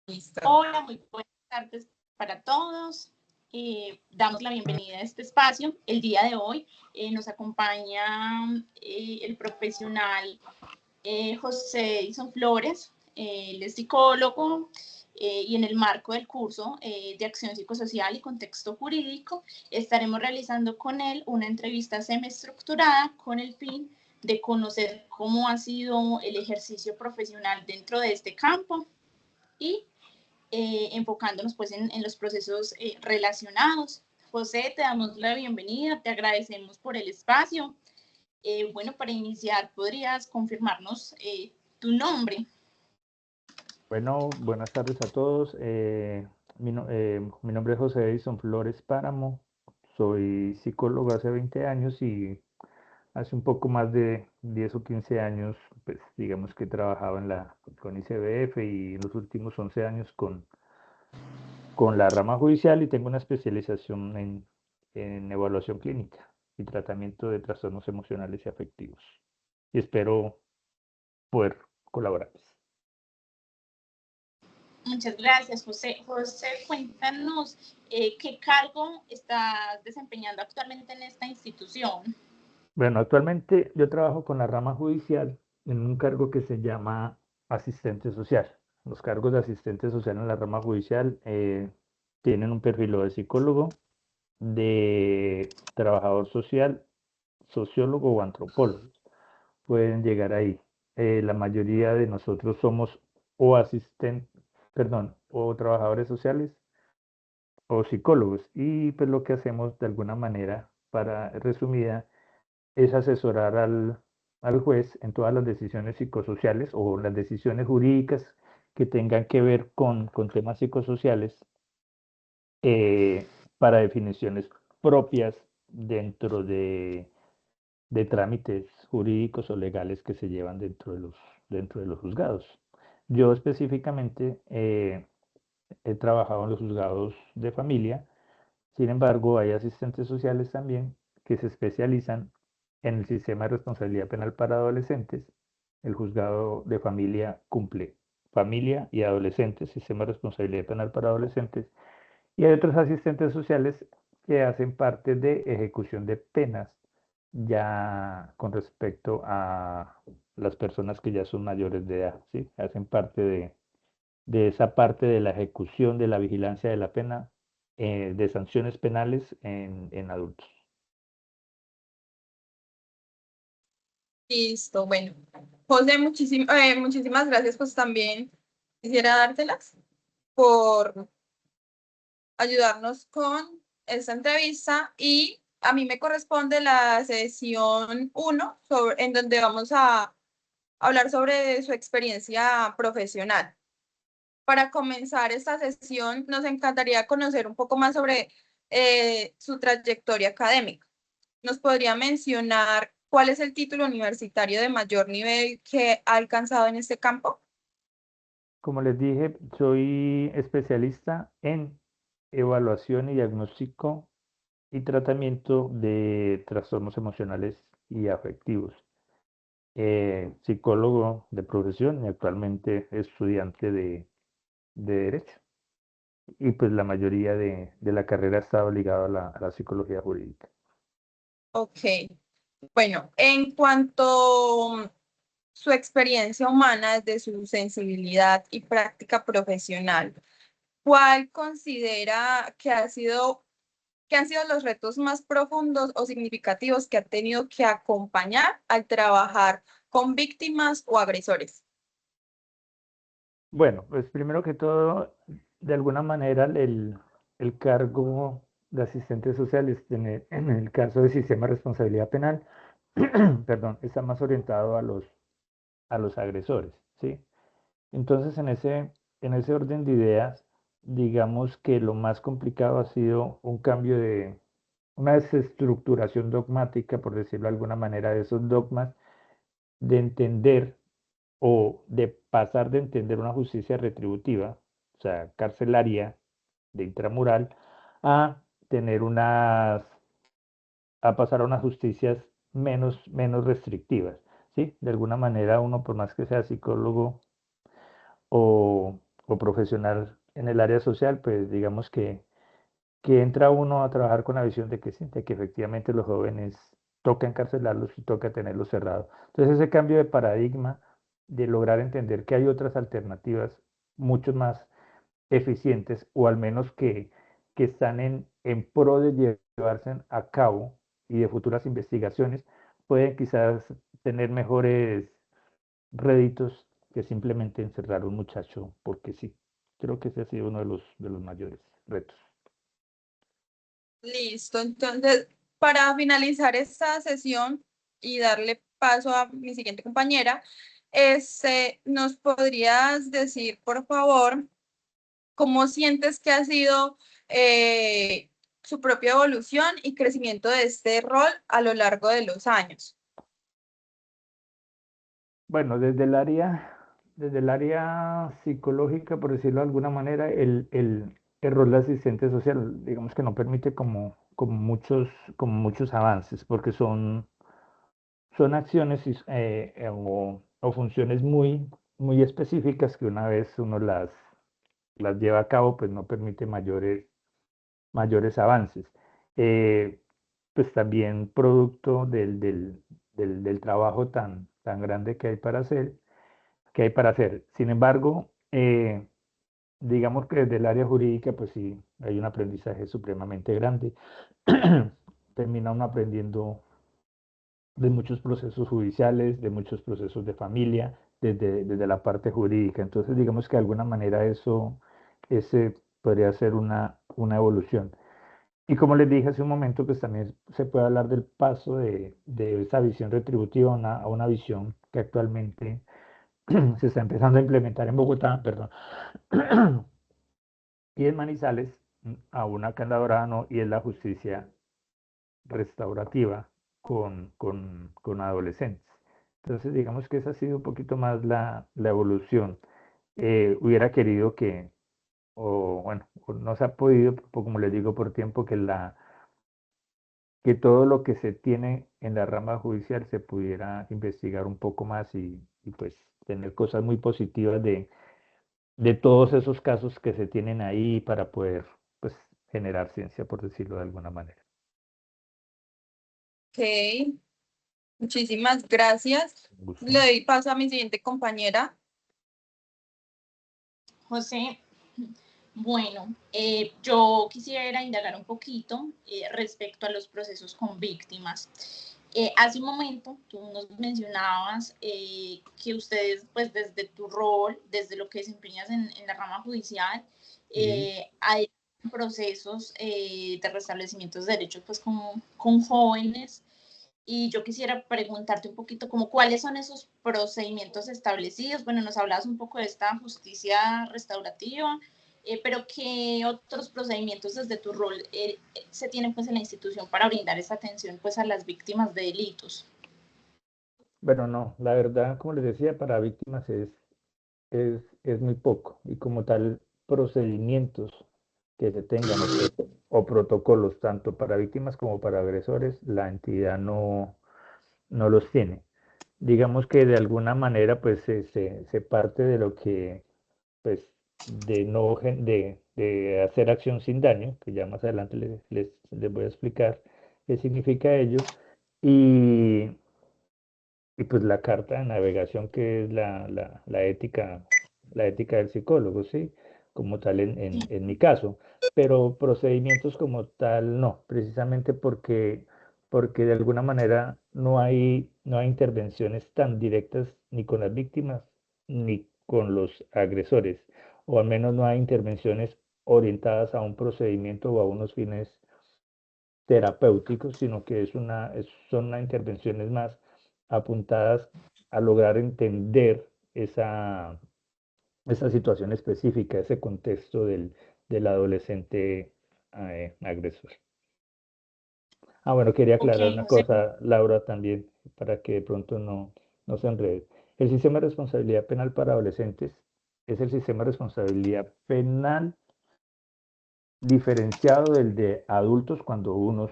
Listo. Hola, muy buenas tardes para todos. Damos la bienvenida a este espacio. El día de hoy nos acompaña el profesional José Edison Flores. Él es psicólogo y en el marco del curso de acción psicosocial y contexto jurídico estaremos realizando con él una entrevista semiestructurada con el fin de conocer cómo ha sido el ejercicio profesional dentro de este campo y enfocándonos pues en los procesos relacionados. José, te damos la bienvenida, te agradecemos por el espacio. Bueno, para iniciar, ¿podrías confirmarnos tu nombre? Bueno, buenas tardes a todos. Mi nombre es José Edison Flores Páramo. Soy psicólogo hace 20 años y hace un poco más de 10 o 15 años, pues digamos que he trabajado con ICBF y en los últimos 11 años con la rama judicial y tengo una especialización en evaluación clínica y tratamiento de trastornos emocionales y afectivos. Y espero poder colaborar. Muchas gracias, José. José, cuéntanos qué cargo estás desempeñando actualmente en esta institución. Bueno, actualmente yo trabajo con la rama judicial en un cargo que se llama asistente social. Los cargos de asistente social en la rama judicial tienen un perfil de psicólogo, de trabajador social, sociólogo o antropólogo. Pueden llegar ahí. La mayoría de nosotros somos o o trabajadores sociales o psicólogos. Y pues lo que hacemos de alguna manera, para resumida, es asesorar al juez en todas las decisiones psicosociales o las decisiones jurídicas que tengan que ver con temas psicosociales para definiciones propias dentro de trámites jurídicos o legales que se llevan dentro de los juzgados. Yo específicamente he trabajado en los juzgados de familia. Sin embargo, hay asistentes sociales también que se especializan en el sistema de responsabilidad penal para adolescentes. El juzgado de familia cumple familia y adolescentes, sistema de responsabilidad penal para adolescentes. Y hay otros asistentes sociales que hacen parte de ejecución de penas ya con respecto a las personas que ya son mayores de edad, ¿sí? Hacen parte de esa parte de la ejecución de la vigilancia de la pena de sanciones penales en adultos. Listo, bueno. José, muchísimas gracias, pues también quisiera dártelas por ayudarnos con esta entrevista y a mí me corresponde la sesión 1 en donde vamos a hablar sobre su experiencia profesional. Para comenzar esta sesión, nos encantaría conocer un poco más sobre su trayectoria académica. ¿Nos podría mencionar cuál es el título universitario de mayor nivel que ha alcanzado en este campo? Como les dije, soy especialista en evaluación y diagnóstico y tratamiento de trastornos emocionales y afectivos. Psicólogo de profesión y actualmente estudiante de Derecho. Y pues la mayoría de la carrera ha estado ligada a la psicología jurídica. Ok. Bueno, en cuanto a su experiencia humana, desde su sensibilidad y práctica profesional, ¿cuál considera que han sido los retos más profundos o significativos que ha tenido que acompañar al trabajar con víctimas o agresores? Bueno, pues primero que todo, de alguna manera el cargo de asistente social en el caso del sistema de responsabilidad penal, perdón, está más orientado a los agresores, ¿sí? Entonces, en ese orden de ideas, digamos que lo más complicado ha sido un cambio una desestructuración dogmática, por decirlo de alguna manera, de esos dogmas, de entender o de pasar de entender una justicia retributiva, o sea, carcelaria, de intramural, a tener a pasar a unas justicias menos restrictivas, ¿sí? De alguna manera uno, por más que sea psicólogo o o profesional en el área social, pues digamos que entra uno a trabajar con la visión de que sí, de que efectivamente los jóvenes toca encarcelarlos y toca tenerlos cerrados. Entonces ese cambio de paradigma, de lograr entender que hay otras alternativas mucho más eficientes o al menos que están en pro de llevarse a cabo y de futuras investigaciones, pueden quizás tener mejores réditos que simplemente encerrar a un muchacho porque sí. Creo que ese ha sido uno de los mayores retos. Listo, entonces, para finalizar esta sesión y darle paso a mi siguiente compañera, ¿nos podrías decir, por favor, cómo sientes que ha sido su propia evolución y crecimiento de este rol a lo largo de los años? Bueno, desde el área psicológica, por decirlo de alguna manera, el rol de asistente social, digamos que no permite como muchos avances, porque son acciones o funciones muy específicas que una vez uno las lleva a cabo, pues no permite mayores avances. Eh, pues también producto del trabajo tan grande que hay para hacer. Sin embargo, digamos que desde el área jurídica, pues sí, hay un aprendizaje supremamente grande. Termina uno aprendiendo de muchos procesos judiciales, de muchos procesos de familia, desde la parte jurídica. Entonces, digamos que de alguna manera ese podría ser una evolución. Y como les dije hace un momento, pues también se puede hablar del paso de esa visión retributiva a una visión que actualmente se está empezando a implementar en Bogotá, perdón, y en Manizales, aún acá en La Dorada no, y es la justicia restaurativa con adolescentes. Entonces, digamos que esa ha sido un poquito más la evolución. Hubiera querido o bueno, no se ha podido, como les digo, por tiempo, que todo lo que se tiene en la rama judicial se pudiera investigar un poco más y pues tener cosas muy positivas de todos esos casos que se tienen ahí para poder pues generar ciencia, por decirlo de alguna manera. Ok, muchísimas gracias. Un gusto. Le doy paso a mi siguiente compañera. José, bueno, yo quisiera indagar un poquito respecto a los procesos con víctimas. Hace un momento tú nos mencionabas que ustedes, pues desde tu rol, desde lo que desempeñas en la rama judicial, Sí. hay procesos de restablecimiento de derechos pues con jóvenes. Y yo quisiera preguntarte un poquito como cuáles son esos procedimientos establecidos. Bueno, nos hablabas un poco de esta justicia restaurativa, pero ¿qué otros procedimientos desde tu rol se tienen pues en la institución para brindar esa atención pues a las víctimas de delitos? Bueno, no, la verdad, como les decía, para víctimas es muy poco y como tal procedimientos que se tengan o protocolos tanto para víctimas como para agresores, la entidad no los tiene. Digamos que de alguna manera pues se parte de lo que pues de no de hacer acción sin daño, que ya más adelante les voy a explicar qué significa ello, y, y pues la carta de navegación que es la ética del psicólogo, ¿sí? Como tal en mi caso, pero procedimientos como tal no, precisamente porque de alguna manera no hay intervenciones tan directas ni con las víctimas ni con los agresores, o al menos no hay intervenciones orientadas a un procedimiento o a unos fines terapéuticos, sino que son unas intervenciones más apuntadas a lograr entender esa situación específica, ese contexto del adolescente agresor. Ah, bueno, quería Ok, aclarar una José. cosa, Laura, también, para que de pronto no se enrede. El sistema de responsabilidad penal para adolescentes es el sistema de responsabilidad penal diferenciado del de adultos cuando unos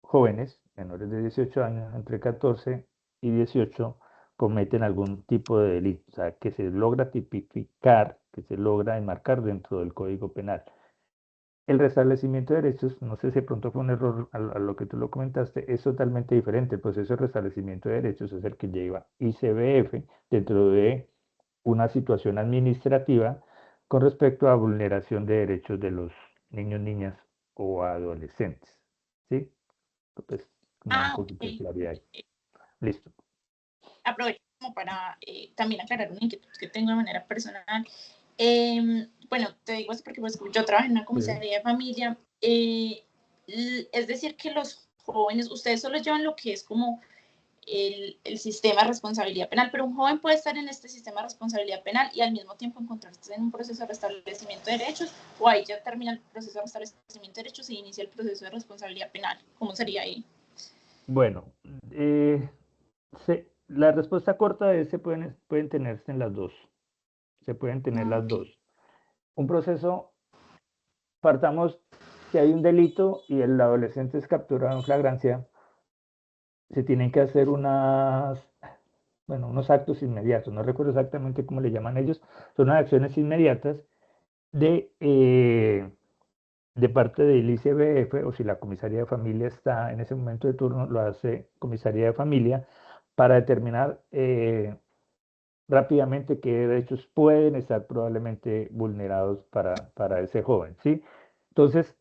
jóvenes menores de 18 años, entre 14 y 18, cometen algún tipo de delito, o sea, que se logra tipificar, que se logra enmarcar dentro del Código Penal. El restablecimiento de derechos, no sé si de pronto fue un error a lo que tú lo comentaste, es totalmente diferente. El proceso de restablecimiento de derechos es el que lleva ICBF dentro de una situación administrativa con respecto a vulneración de derechos de los niños, niñas o adolescentes. ¿Sí? Pues, como un Ok. poquito de claridad ahí. Listo. Aprovecho como para también aclarar una inquietud que tengo de manera personal. Bueno, te digo esto porque pues, yo trabajo en una comisaría de familia. Es decir, que los jóvenes, ustedes solo llevan lo que es como el sistema de responsabilidad penal, pero un joven puede estar en este sistema de responsabilidad penal y al mismo tiempo encontrarse en un proceso de restablecimiento de derechos, o ahí ya termina el proceso de restablecimiento de derechos y inicia el proceso de responsabilidad penal. ¿Cómo sería ahí? Bueno, la respuesta corta es se pueden tenerse en las dos. Se pueden tener las Okay. dos. Un proceso, partamos, si hay un delito y el adolescente es capturado en flagrancia, se tienen que hacer unos actos inmediatos, no recuerdo exactamente cómo le llaman ellos, son unas acciones inmediatas de parte del ICBF, o si la comisaría de familia está en ese momento de turno, lo hace comisaría de familia, para determinar rápidamente qué derechos pueden estar probablemente vulnerados para ese joven, ¿sí? Entonces,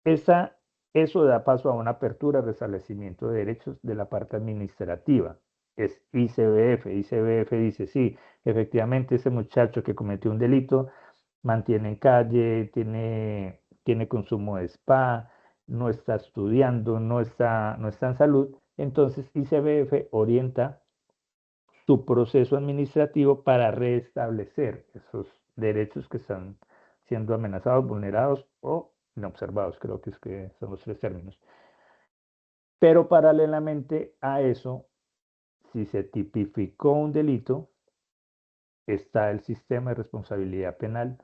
eso da paso a una apertura, restablecimiento de derechos de la parte administrativa. Es ICBF. ICBF dice, sí, efectivamente ese muchacho que cometió un delito mantiene en calle, tiene consumo de spa, no está estudiando, no está en salud. Entonces ICBF orienta su proceso administrativo para restablecer esos derechos que están siendo amenazados, vulnerados o inobservados, creo que son los tres términos. Pero paralelamente a eso, si se tipificó un delito, está el sistema de responsabilidad penal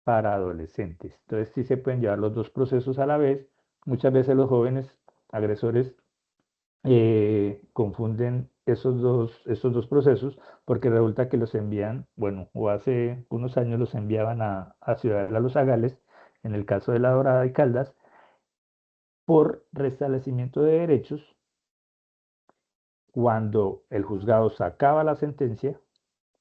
para adolescentes. Entonces sí se pueden llevar los dos procesos a la vez. Muchas veces los jóvenes agresores confunden esos dos procesos porque resulta que los envían, bueno, o hace unos años los enviaban a Ciudadela Los Zagales, en el caso de La Dorada y Caldas, por restablecimiento de derechos. Cuando el juzgado sacaba la sentencia,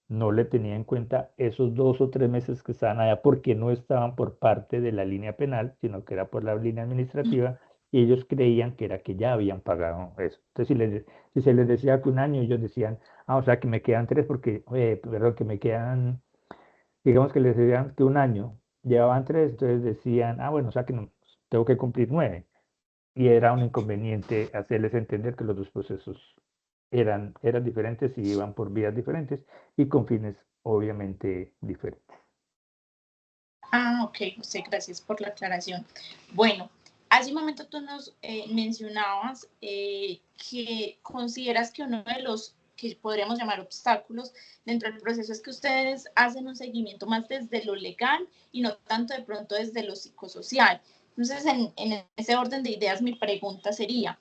no le tenía en cuenta esos 2 o 3 meses que estaban allá porque no estaban por parte de la línea penal, sino que era por la línea administrativa, y ellos creían que era que ya habían pagado eso. Entonces, si se les decía que un año, ellos decían, o sea, que me quedan 3 porque, perdón, que me quedan, digamos que les decían que un año, llevaban 3, entonces decían, bueno, o sea, que no, tengo que cumplir 9. Y era un inconveniente hacerles entender que los dos procesos eran diferentes y iban por vías diferentes y con fines obviamente diferentes. Ok, José, gracias por la aclaración. Bueno, hace un momento tú nos mencionabas que consideras que uno de los que podríamos llamar obstáculos dentro del proceso es que ustedes hacen un seguimiento más desde lo legal y no tanto de pronto desde lo psicosocial. Entonces, en ese orden de ideas, mi pregunta sería,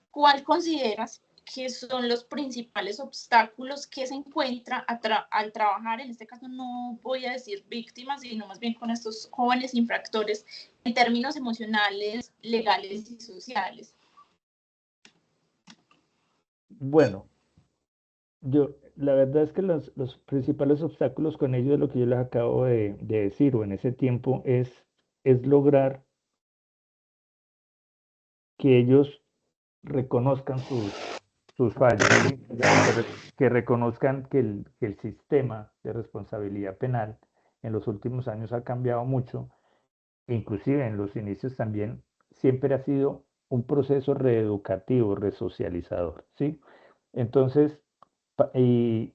¿cuál consideras que son los principales obstáculos que se encuentra al trabajar, en este caso no voy a decir víctimas, sino más bien con estos jóvenes infractores en términos emocionales, legales y sociales? Bueno, la verdad es que los principales obstáculos con ellos, lo que yo les acabo de decir, o en ese tiempo, es lograr que ellos reconozcan sus fallos, ¿sí? Que reconozcan que el sistema de responsabilidad penal en los últimos años ha cambiado mucho, inclusive en los inicios también, siempre ha sido un proceso reeducativo, resocializador, ¿sí? Entonces, y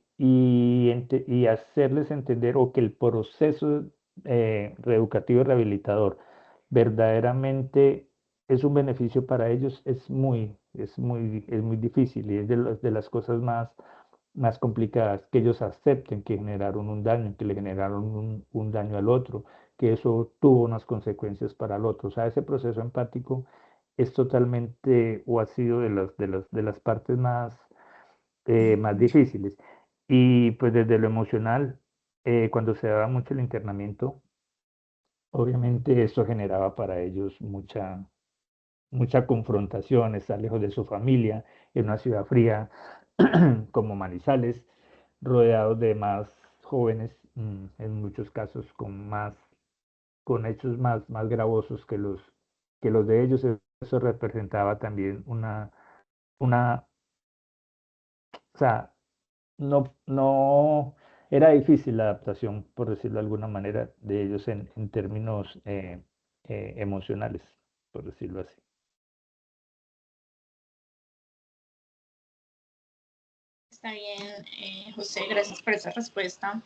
hacerles entender o que el proceso reeducativo y rehabilitador verdaderamente es un beneficio para ellos, es muy difícil y es de las cosas más complicadas, que ellos acepten que generaron un daño, que le generaron un daño al otro, que eso tuvo unas consecuencias para el otro. O sea, ese proceso empático es totalmente, o ha sido de las partes más difíciles. Y pues desde lo emocional, cuando se daba mucho el internamiento, obviamente esto generaba para ellos mucha confrontación, estar lejos de su familia, en una ciudad fría como Manizales, rodeados de más jóvenes, en muchos casos con hechos más gravosos que los de ellos. Eso representaba también o sea, no era difícil la adaptación, por decirlo de alguna manera, de ellos en términos emocionales, por decirlo así. Está bien, José, gracias por esa respuesta.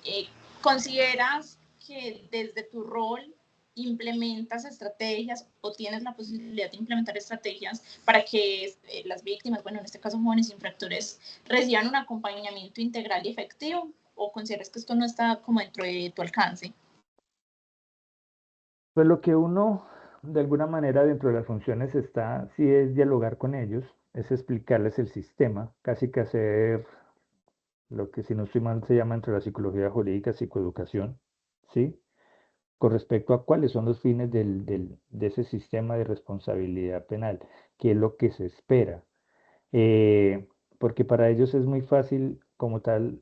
Eh, ¿Consideras que desde tu rol implementas estrategias o tienes la posibilidad de implementar estrategias para que las víctimas, bueno, en este caso jóvenes infractores, reciban un acompañamiento integral y efectivo? ¿O consideras que esto no está como dentro de tu alcance? Pues lo que uno, de alguna manera, dentro de las funciones está, sí es dialogar con ellos, es explicarles el sistema, casi que hacer lo que, si no estoy mal, se llama entre la psicología jurídica psicoeducación, ¿sí? Con respecto a cuáles son los fines de ese sistema de responsabilidad penal, qué es lo que se espera. Porque para ellos es muy fácil, como tal,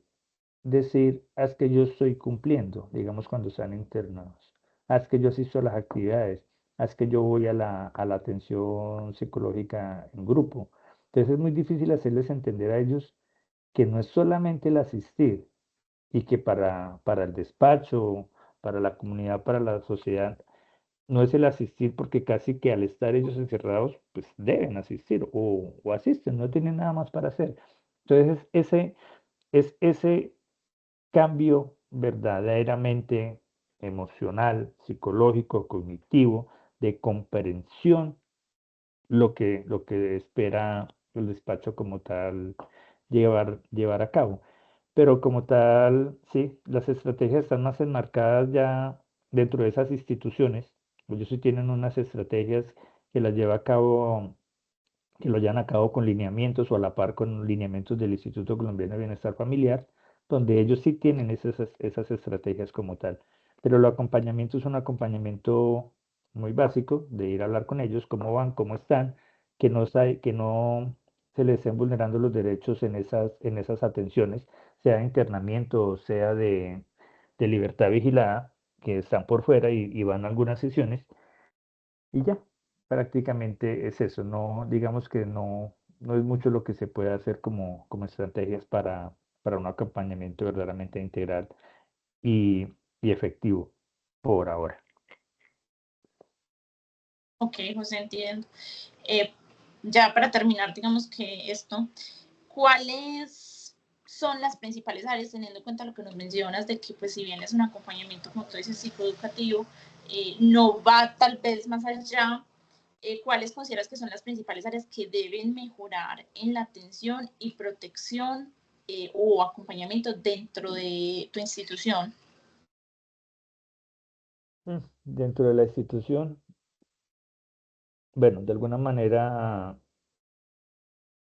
decir, haz que yo estoy cumpliendo, digamos cuando están internados, haz que yo asisto a las actividades, haz que yo voy a la atención psicológica en grupo. Entonces es muy difícil hacerles entender a ellos que no es solamente el asistir y que para el despacho, para la comunidad, para la sociedad, no es el asistir porque casi que al estar ellos encerrados, pues deben asistir o asisten, no tienen nada más para hacer. Entonces ese cambio verdaderamente emocional, psicológico, cognitivo, de comprensión, lo que espera el despacho como tal llevar a cabo. Pero como tal, sí, las estrategias están más enmarcadas ya dentro de esas instituciones. Ellos sí tienen unas estrategias que las lleva a cabo, que lo llevan a cabo con lineamientos o a la par con lineamientos del Instituto Colombiano de Bienestar Familiar, donde ellos sí tienen esas estrategias como tal. Pero el acompañamiento es un acompañamiento muy básico de ir a hablar con ellos, cómo van, cómo están, que no se les estén vulnerando los derechos en esas atenciones, sea de internamiento o sea de libertad vigilada, que están por fuera y van a algunas sesiones y ya, prácticamente es eso. No, digamos que no es mucho lo que se puede hacer como estrategias para un acompañamiento verdaderamente integral y, y efectivo por ahora. Ok, José, entiendo. Eh, ya para terminar, digamos que esto, ¿cuáles son las principales áreas, teniendo en cuenta lo que nos mencionas de que, pues, si bien es un acompañamiento, como tú dices, psicoeducativo, no va tal vez más allá? ¿Cuáles consideras que son las principales áreas que deben mejorar en la atención y protección o acompañamiento dentro de tu institución? Dentro de la institución, bueno, de alguna manera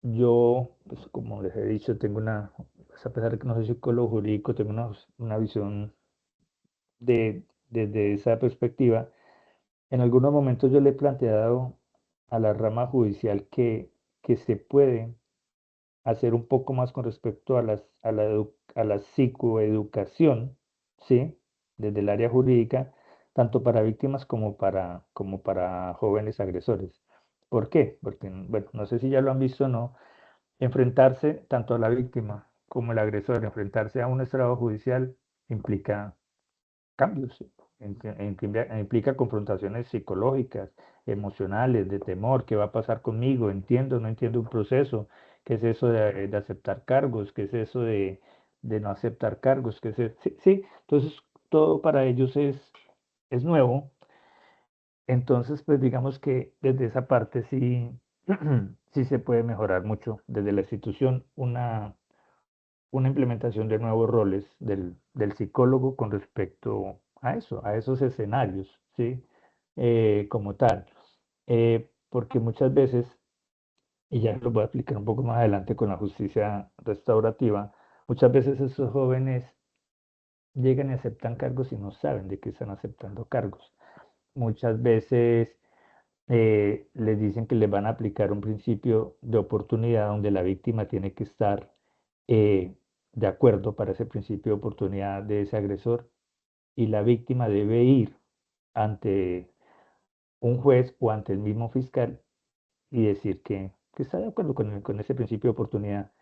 yo, pues como les he dicho, pues, a pesar de que no soy psicólogo jurídico, tengo una visión desde esa perspectiva. En algunos momentos yo le he planteado a la rama judicial que se puede hacer un poco más con respecto a la psicoeducación, ¿sí? Desde el área jurídica, tanto para víctimas como para jóvenes agresores. ¿Por qué? Porque, bueno, no sé si ya lo han visto o no, enfrentarse tanto a la víctima como el agresor, enfrentarse a un estrado judicial implica cambios, implica confrontaciones psicológicas, emocionales, de temor, qué va a pasar conmigo, entiendo, no entiendo un proceso, qué es eso de aceptar cargos, qué es eso de no aceptar cargos, sí, sí, entonces todo para ellos es nuevo, entonces pues digamos que desde esa parte sí, sí se puede mejorar mucho desde la institución una implementación de nuevos roles del psicólogo con respecto a eso, a esos escenarios, ¿sí? Como tal. Porque muchas veces y ya lo voy a explicar un poco más adelante con la justicia restaurativa, muchas veces esos jóvenes llegan y aceptan cargos y no saben de qué están aceptando cargos. Muchas veces les dicen que les van a aplicar un principio de oportunidad donde la víctima tiene que estar eh, de acuerdo para ese principio de oportunidad de ese agresor y la víctima debe ir ante un juez o ante el mismo fiscal y decir que está de acuerdo con ese principio de oportunidad.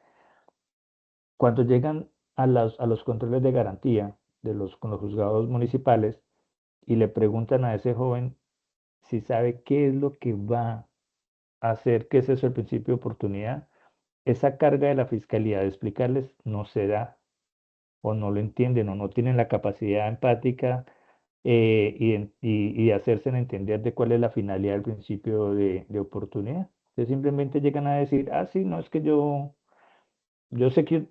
Cuando llegan a los controles de garantía con los juzgados municipales y le preguntan a ese joven si sabe qué es lo que va a hacer, qué es eso el principio de oportunidad, esa carga de la fiscalía de explicarles no se da o no lo entienden o no tienen la capacidad empática y hacerse entender de cuál es la finalidad del principio de oportunidad. Entonces simplemente llegan a decir, ah, sí, no, es que yo sé que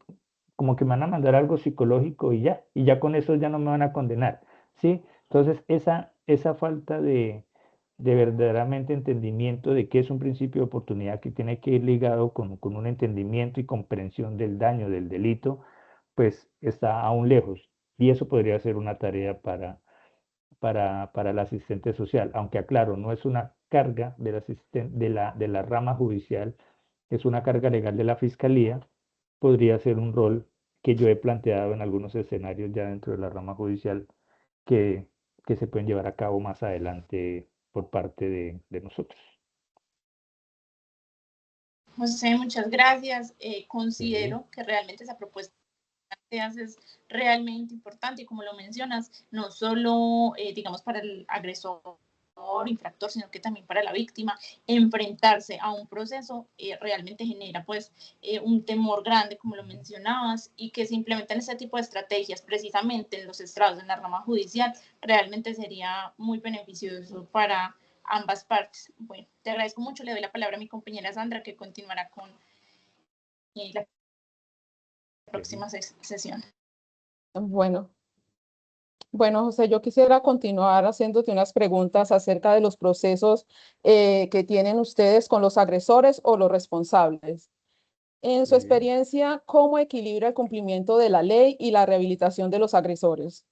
como que me van a mandar algo psicológico y ya con eso ya no me van a condenar, ¿sí? Entonces esa falta de verdaderamente entendimiento de qué es un principio de oportunidad que tiene que ir ligado con un entendimiento y comprensión del daño, del delito, pues está aún lejos. Y eso podría ser una tarea para el asistente social, aunque aclaro, no es una carga de la rama judicial, es una carga legal de la fiscalía, podría ser un rol que yo he planteado en algunos escenarios ya dentro de la rama judicial que, que se pueden llevar a cabo más adelante por parte de nosotros. José, muchas gracias. Sí, Considero que realmente esa propuesta que haces es realmente importante y como lo mencionas, no solo, digamos, para el agresor infractor, sino que también para la víctima, enfrentarse a un proceso realmente genera pues un temor grande, como lo mencionabas, y que se implementan este tipo de estrategias precisamente en los estrados, en la rama judicial, realmente sería muy beneficioso para ambas partes. Bueno, te agradezco mucho, le doy la palabra a mi compañera Sandra que continuará con la sí. próxima sesión. Bueno, bueno, José, yo quisiera continuar haciéndote unas preguntas acerca de los procesos que tienen ustedes con los agresores o los responsables. En su Sí. experiencia, ¿cómo equilibra el cumplimiento de la ley y la rehabilitación de los agresores?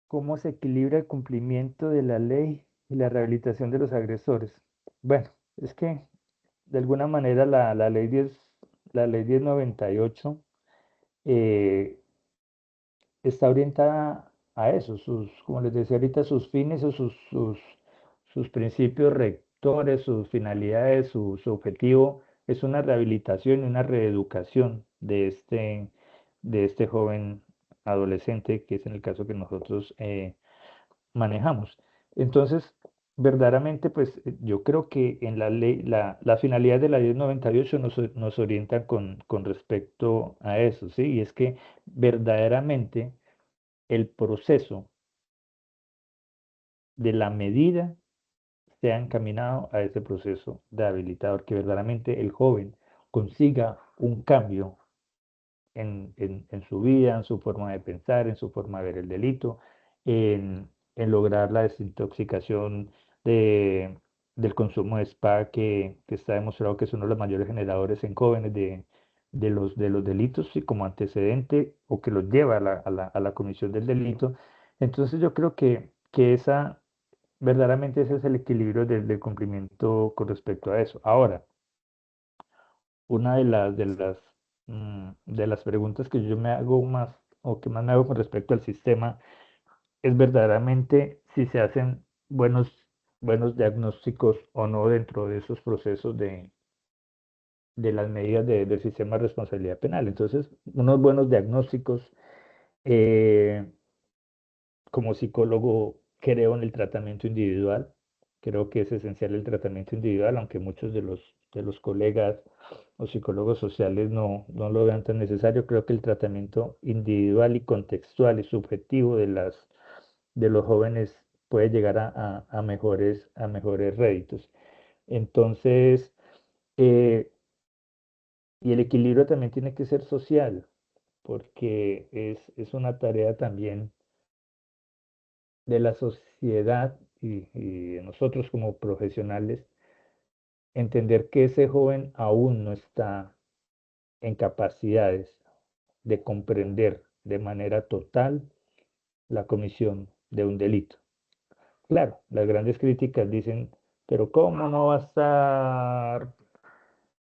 ¿Cómo se equilibra el cumplimiento de la ley y la rehabilitación de los agresores? Bueno, es que de alguna manera la ley 1098 eh, está orientada a eso, como les decía ahorita, sus fines o sus principios rectores, sus finalidades, su objetivo es una rehabilitación y una reeducación de este joven adolescente, que es en el caso que nosotros manejamos. Entonces, verdaderamente, pues yo creo que en la ley, la finalidad de la 1098 nos orienta con respecto a eso, ¿sí? Y es que verdaderamente el proceso de la medida sea encaminado a ese proceso de habilitador, que verdaderamente el joven consiga un cambio en su vida, en su forma de pensar, en su forma de ver el delito, en lograr la desintoxicación de, del consumo de spa, que está demostrado que es uno de los mayores generadores en jóvenes de los delitos y como antecedente o que los lleva a la comisión del delito. Entonces yo creo que verdaderamente ese es el equilibrio del cumplimiento con respecto a eso. Ahora, una de las preguntas que yo me hago más o que más me hago con respecto al sistema es verdaderamente si se hacen buenos diagnósticos o no dentro de esos procesos de las medidas del sistema de responsabilidad penal. Entonces, unos buenos diagnósticos, eh, como psicólogo creo en el tratamiento individual, creo que es esencial el tratamiento individual, aunque muchos de los colegas o psicólogos sociales no lo vean tan necesario, creo que el tratamiento individual y contextual y subjetivo de los jóvenes puede llegar a mejores réditos. Entonces, eh, y el equilibrio también tiene que ser social, porque es una tarea también de la sociedad y de nosotros como profesionales, entender que ese joven aún no está en capacidades de comprender de manera total la comisión de un delito. Claro, las grandes críticas dicen, pero ¿cómo no va a estar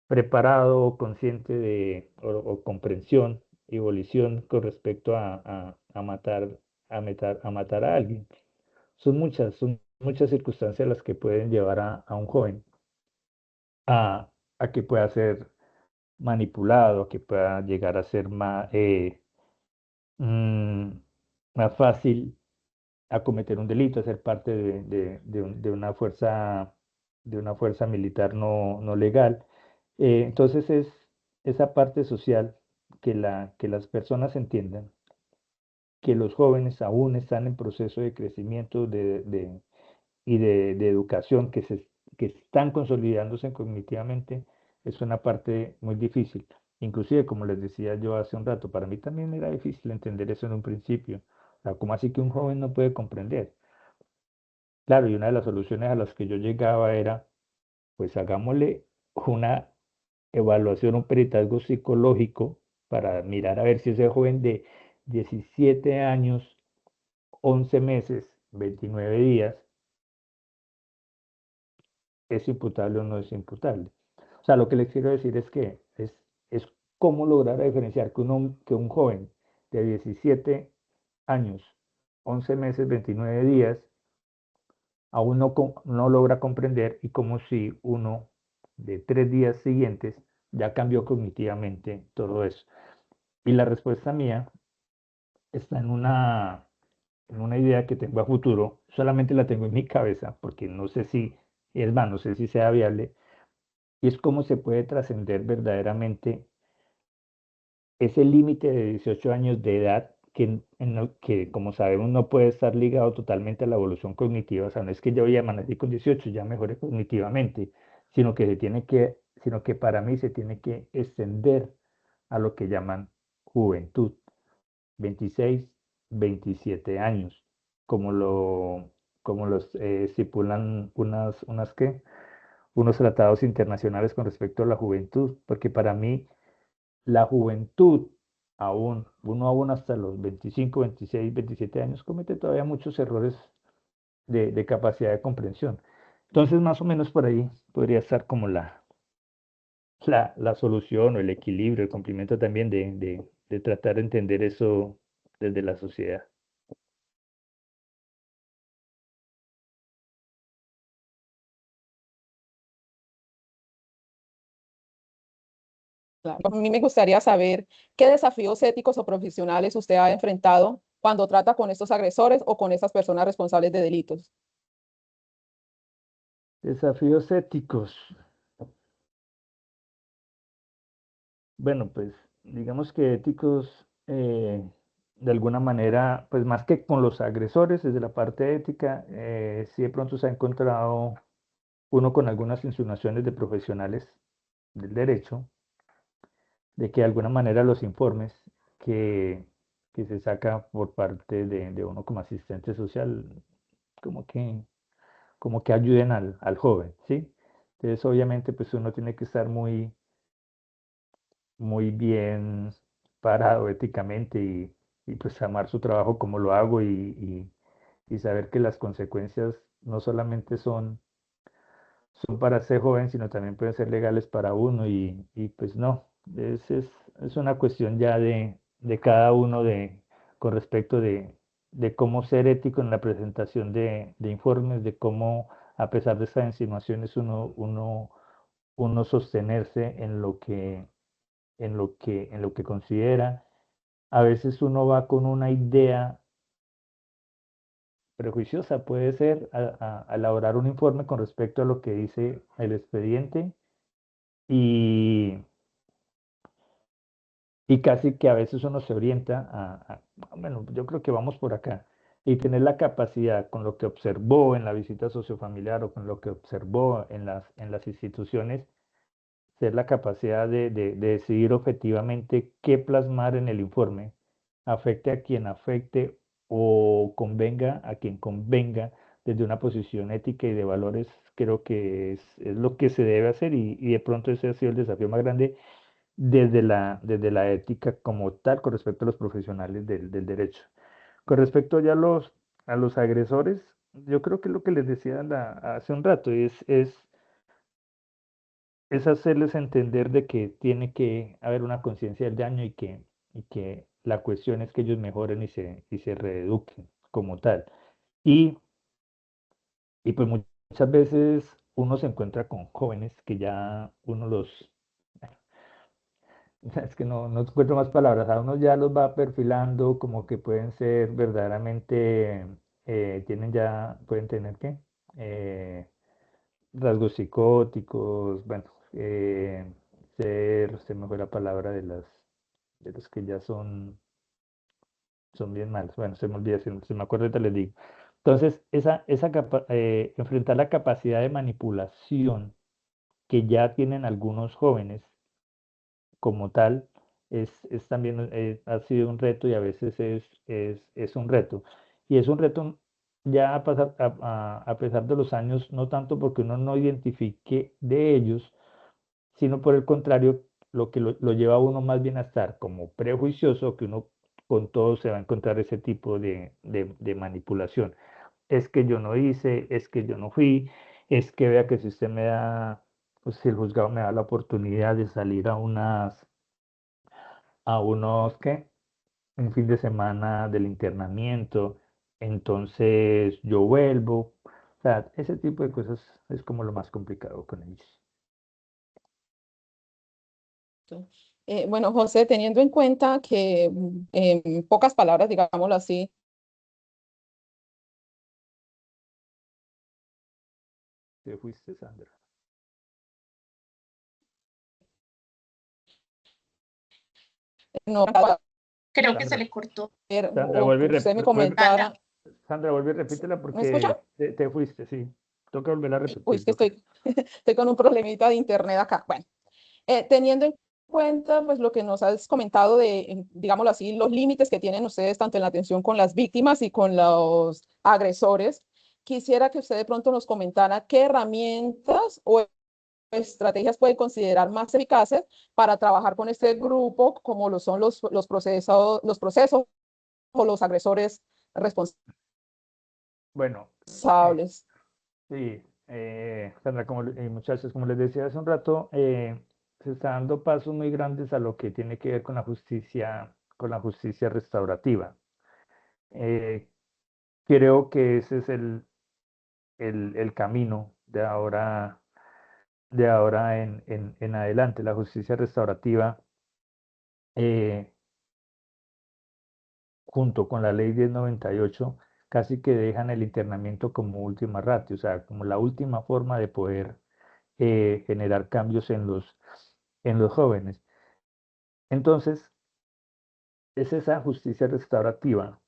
preparado o consciente o comprensión y volición con respecto a matar a alguien? Son muchas circunstancias las que pueden llevar a un joven a, a que pueda ser manipulado, que pueda llegar a ser mm, más fácil a cometer un delito, a ser parte de una fuerza militar no legal. Entonces es esa parte social que las personas entiendan que los jóvenes aún están en proceso de crecimiento de educación, que están consolidándose cognitivamente, es una parte muy difícil. Inclusive, como les decía yo hace un rato, para mí también era difícil entender eso en un principio. O sea, ¿cómo así que un joven no puede comprender? Claro, y una de las soluciones a las que yo llegaba era, pues hagámosle una evaluación, un peritaje psicológico para mirar a ver si ese joven de 17 años, 11 meses, 29 días, es imputable o no es imputable. O sea, lo que les quiero decir es que es cómo lograr diferenciar que un joven de 17 años, 11 meses, 29 días, aún no logra comprender y como si uno de 3 días siguientes ya cambió cognitivamente todo eso. Y la respuesta mía está en una idea que tengo a futuro, solamente la tengo en mi cabeza, porque no sé si, es más, no sé si sea viable, y es cómo se puede trascender verdaderamente ese límite de 18 años de edad que, como sabemos, no puede estar ligado totalmente a la evolución cognitiva. O sea, no es que yo ya amanecí con 18, ya mejoré cognitivamente, sino que para mí se tiene que extender a lo que llaman juventud, 26, 27 años, como como los estipulan unos tratados internacionales con respecto a la juventud, porque para mí la juventud, uno aún hasta los 25, 26, 27 años, comete todavía muchos errores de capacidad de comprensión. Entonces, más o menos por ahí podría estar como la solución o el equilibrio, el complemento también de tratar de entender eso desde la sociedad. Claro. A mí me gustaría saber qué desafíos éticos o profesionales usted ha enfrentado cuando trata con estos agresores o con estas personas responsables de delitos. Desafíos éticos. Bueno, pues digamos que éticos, de alguna manera, pues más que con los agresores, desde la parte ética, sí de pronto se ha encontrado uno con algunas insinuaciones de profesionales del derecho, de que de alguna manera los informes que, que se saca por parte de uno como asistente social, como que, como que ayuden al joven, ¿sí? Entonces, obviamente, pues uno tiene que estar muy bien parado éticamente y pues amar su trabajo como lo hago y saber que las consecuencias no solamente son para ser joven, sino también pueden ser legales para uno y pues no, es una cuestión ya de cada uno con respecto de cómo ser ético en la presentación de informes, de cómo a pesar de estas insinuaciones uno sostenerse en lo que considera. A veces uno va con una idea prejuiciosa, puede ser, a elaborar un informe con respecto a lo que dice el expediente y, y casi que a veces uno se orienta bueno, yo creo que vamos por acá. Y tener la capacidad con lo que observó en la visita sociofamiliar o con lo que observó en las instituciones, ser la capacidad de decidir objetivamente qué plasmar en el informe, afecte a quien afecte o convenga a quien convenga, desde una posición ética y de valores, creo que es lo que se debe hacer y de pronto ese ha sido el desafío más grande desde la ética como tal con respecto a los profesionales del derecho. Con respecto ya a los agresores, yo creo que lo que les decía hace un rato es hacerles entender de que tiene que haber una conciencia del daño y que la cuestión es que ellos mejoren y se reeduquen como tal. Y, y pues muchas veces uno se encuentra con jóvenes que ya uno los, es que no encuentro más palabras, a uno ya los va perfilando como que pueden ser verdaderamente, pueden tener ¿qué? Rasgos psicóticos, bueno, se me fue la palabra de los que ya son bien malos. Bueno, se me olvida, si me acuerdo, te les digo. Entonces, enfrentar la capacidad de manipulación que ya tienen algunos jóvenes como tal, es también, ha sido un reto y a veces es un reto. Y es un reto ya a pesar de los años, no tanto porque uno no identifique de ellos, sino por el contrario, lo que lo lleva a uno más bien a estar como prejuicioso, que uno con todo se va a encontrar ese tipo de manipulación. Es que yo no hice, es que yo no fui, es que vea que si usted me da, pues si el juzgado me da la oportunidad de salir a unos, ¿qué? Un fin de semana del internamiento, entonces yo vuelvo. O sea, ese tipo de cosas es como lo más complicado con ellos. Bueno, José, teniendo en cuenta que, en pocas palabras, digámoslo así, ¿Te fuiste, Sandra? no Creo que se Sandra, le cortó. Sandra, o que usted me comentara, Sandra, vuelve y repítela ¿me porque escucha? te fuiste, sí. Toca volver a Uy, es repetir, que toca. estoy con un problemita de internet acá. Bueno, teniendo en cuenta pues lo que nos has comentado de, digámoslo así, los límites que tienen ustedes tanto en la atención con las víctimas y con los agresores, quisiera que usted de pronto nos comentara qué herramientas o estrategias pueden considerar más eficaces para trabajar con este grupo, como lo son los procesos o los agresores Bueno, responsables. sí, Sandra, muchachos, como les decía hace un rato, se está dando pasos muy grandes a lo que tiene que ver con la justicia restaurativa. Eh, Creo que ese es el camino de ahora en adelante. La justicia restaurativa, eh, junto con la ley 1098, casi que dejan el internamiento como última ratio, o sea, como la última forma de poder generar cambios en los jóvenes. Entonces, es esa justicia restaurativa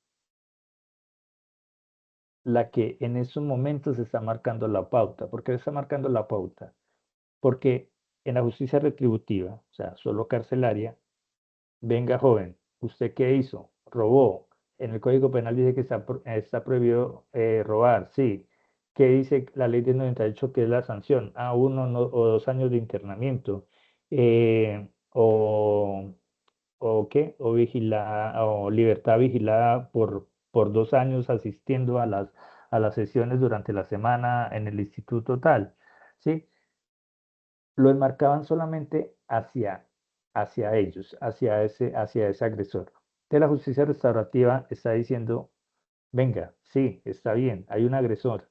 la que en estos momentos está marcando la pauta. ¿Por qué está marcando la pauta? Porque en la justicia retributiva, o sea, solo carcelaria, venga joven, ¿usted qué hizo? Robó. En el Código Penal dice que está prohibido robar, sí. ¿Qué dice la ley de 98 que es la sanción? A 1 o 2 años de internamiento. O qué, o libertad vigilada por 2 años asistiendo a las sesiones durante la semana en el instituto tal, ¿sí? Lo enmarcaban solamente hacia ellos, hacia ese agresor. De la justicia restaurativa está diciendo, venga, sí, está bien, hay un agresor,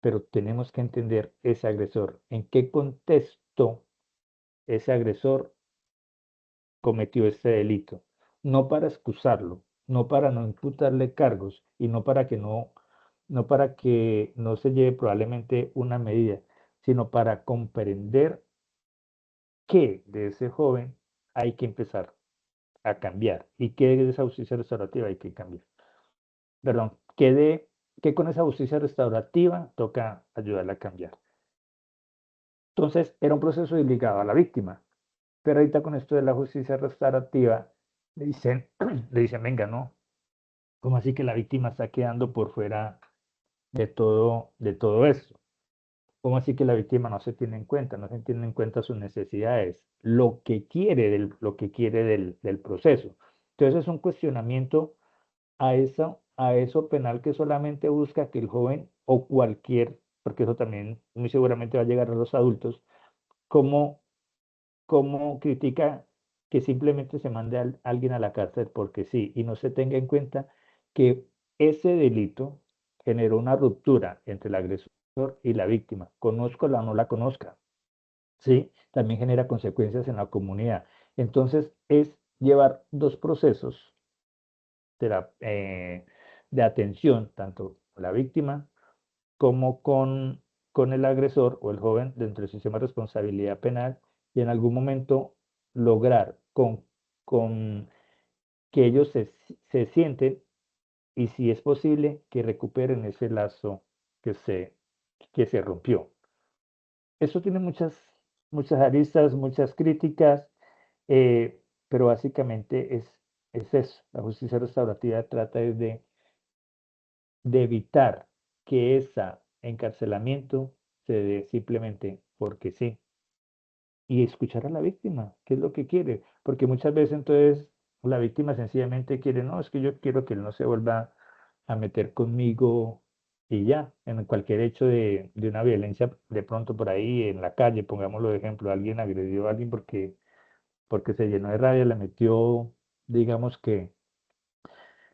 pero tenemos que entender ese agresor, en qué contexto ese agresor cometió este delito, no para excusarlo, no para no imputarle cargos y no para que no se lleve probablemente una medida, sino para comprender que de ese joven hay que empezar a cambiar y que de esa justicia restaurativa hay que cambiar. Perdón, que con esa justicia restaurativa toca ayudarla a cambiar. Entonces, era un proceso obligado a la víctima. Pero ahorita con esto de la justicia restaurativa, le dicen, venga, ¿no? ¿Cómo así que la víctima está quedando por fuera de todo esto. ¿Cómo así que la víctima no se tiene en cuenta? No se tiene en cuenta sus necesidades, lo que quiere del proceso. Entonces es un cuestionamiento a eso penal que solamente busca que el joven o cualquier, porque eso también muy seguramente va a llegar a los adultos, como, como critica que simplemente se mande a alguien a la cárcel porque sí, y no se tenga en cuenta que ese delito generó una ruptura entre el agresor y la víctima, conózcola o no la conozca, ¿sí? También genera consecuencias en la comunidad. Entonces, es llevar dos procesos de atención, tanto con la víctima como con el agresor o el joven dentro del sistema de responsabilidad penal y en algún momento lograr con que ellos se sienten y si es posible que recuperen ese lazo que que se rompió. Eso tiene muchas aristas, muchas críticas, pero básicamente es eso. La justicia restaurativa trata de evitar que ese encarcelamiento se dé simplemente porque sí. Y escuchar a la víctima, qué es lo que quiere. Porque muchas veces entonces la víctima sencillamente quiere, no, es que yo quiero que él no se vuelva a meter conmigo y ya, en cualquier hecho de una violencia de pronto por ahí en la calle, pongámoslo de ejemplo, alguien agredió a alguien porque se llenó de rabia, le metió, digamos que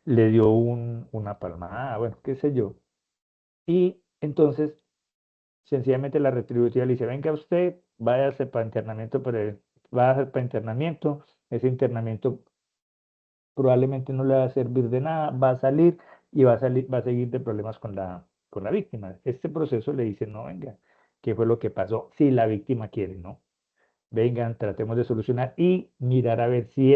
le dio una palmada, bueno, qué sé yo. Y entonces sencillamente la retributiva le dice, venga usted, váyase para internamiento, váyase para internamiento, ese internamiento probablemente no le va a servir de nada, va a salir y va a seguir de problemas con la víctima. Este proceso le dice, no, venga, ¿qué fue lo que pasó? Si la víctima quiere, ¿no? Vengan, tratemos de solucionar y mirar a ver si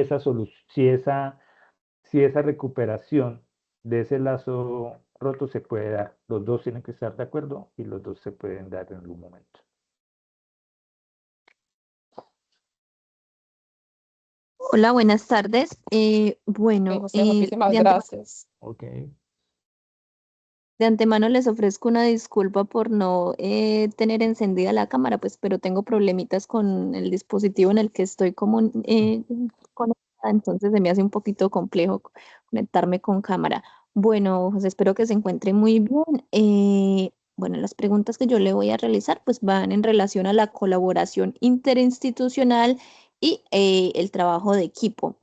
si esa recuperación de ese lazo roto se puede dar. Los dos tienen que estar de acuerdo y los dos se pueden dar en algún momento. Hola, buenas tardes. Bueno, José, muchísimas gracias. Ok. de antemano les ofrezco una disculpa por no tener encendida la cámara, pues, pero tengo problemitas con el dispositivo en el que estoy conectada, entonces se me hace un poquito complejo conectarme con cámara. Bueno, José, espero que se encuentre muy bien. Bueno, las preguntas que yo le voy a realizar pues van en relación a la colaboración interinstitucional y el trabajo de equipo.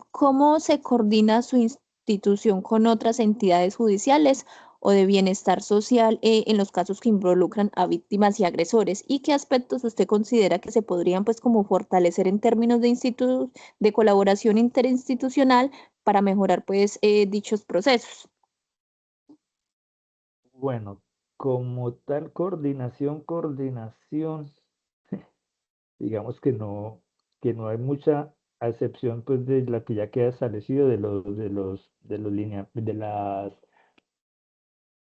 ¿Cómo se coordina su institución con otras entidades judiciales o de bienestar social en los casos que involucran a víctimas y agresores? ¿Y qué aspectos usted considera que se podrían pues como fortalecer en términos de colaboración interinstitucional para mejorar pues dichos procesos? Bueno, como tal coordinación, digamos que no hay mucha excepción pues de la que ya queda establecido de los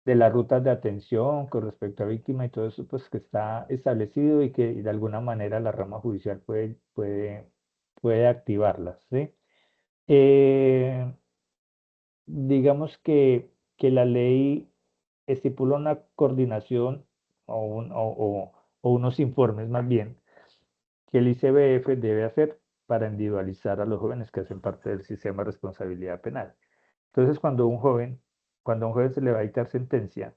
de las rutas de atención con respecto a víctima y todo eso pues que está establecido y que de alguna manera la rama judicial puede activarlas, ¿sí? Eh, digamos que la ley estipula una coordinación o unos informes más bien que el ICBF debe hacer para individualizar a los jóvenes que hacen parte del sistema de responsabilidad penal. Entonces, cuando a un joven se le va a dictar sentencia,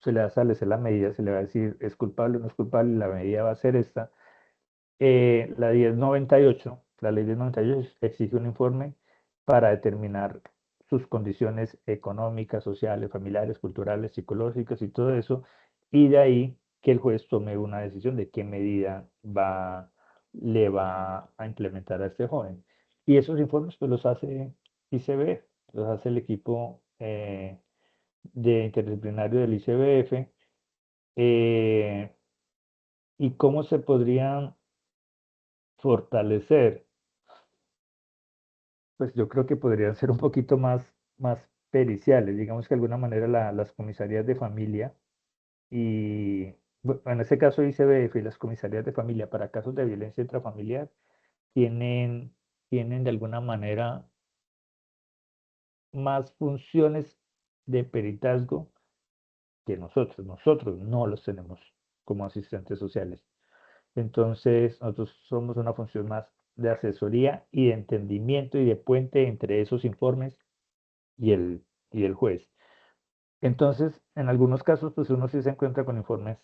se le va a establecer la medida, se le va a decir es culpable o no es culpable, la medida va a ser esta. La 1098, la ley 1098 exige un informe para determinar sus condiciones económicas, sociales, familiares, culturales, psicológicas y todo eso, y de ahí que el juez tome una decisión de qué medida le va a implementar a este joven. Y esos informes pues los hace ICBF, los hace el equipo de interdisciplinario del ICBF. eh, y cómo se podrían fortalecer, pues yo creo que podrían ser un poquito más periciales, digamos que de alguna manera las comisarías de familia y, bueno, en este caso ICBF y las comisarías de familia para casos de violencia intrafamiliar tienen, tienen de alguna manera más funciones de peritazgo que nosotros no los tenemos como asistentes sociales. Entonces, nosotros somos una función más de asesoría y de entendimiento y de puente entre esos informes y el juez. Entonces, en algunos casos, pues uno sí se encuentra con informes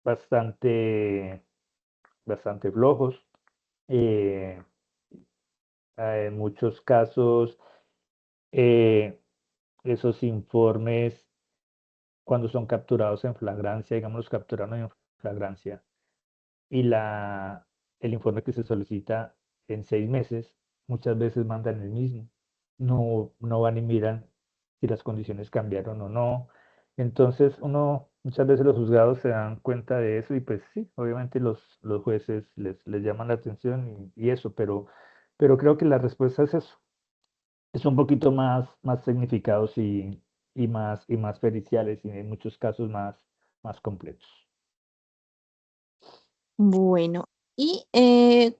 bastante, bastante flojos. eh, en muchos casos, eh, esos informes, cuando son capturados en flagrancia, digamos, los capturaron en flagrancia, y el informe que se solicita en 6 meses, muchas veces mandan el mismo. No van y miran si las condiciones cambiaron o no. Entonces, muchas veces los juzgados se dan cuenta de eso y pues sí, obviamente los jueces les llaman la atención y eso, pero creo que la respuesta es eso. Es un poquito más significados y más periciales y en muchos casos más completos. Bueno, ¿y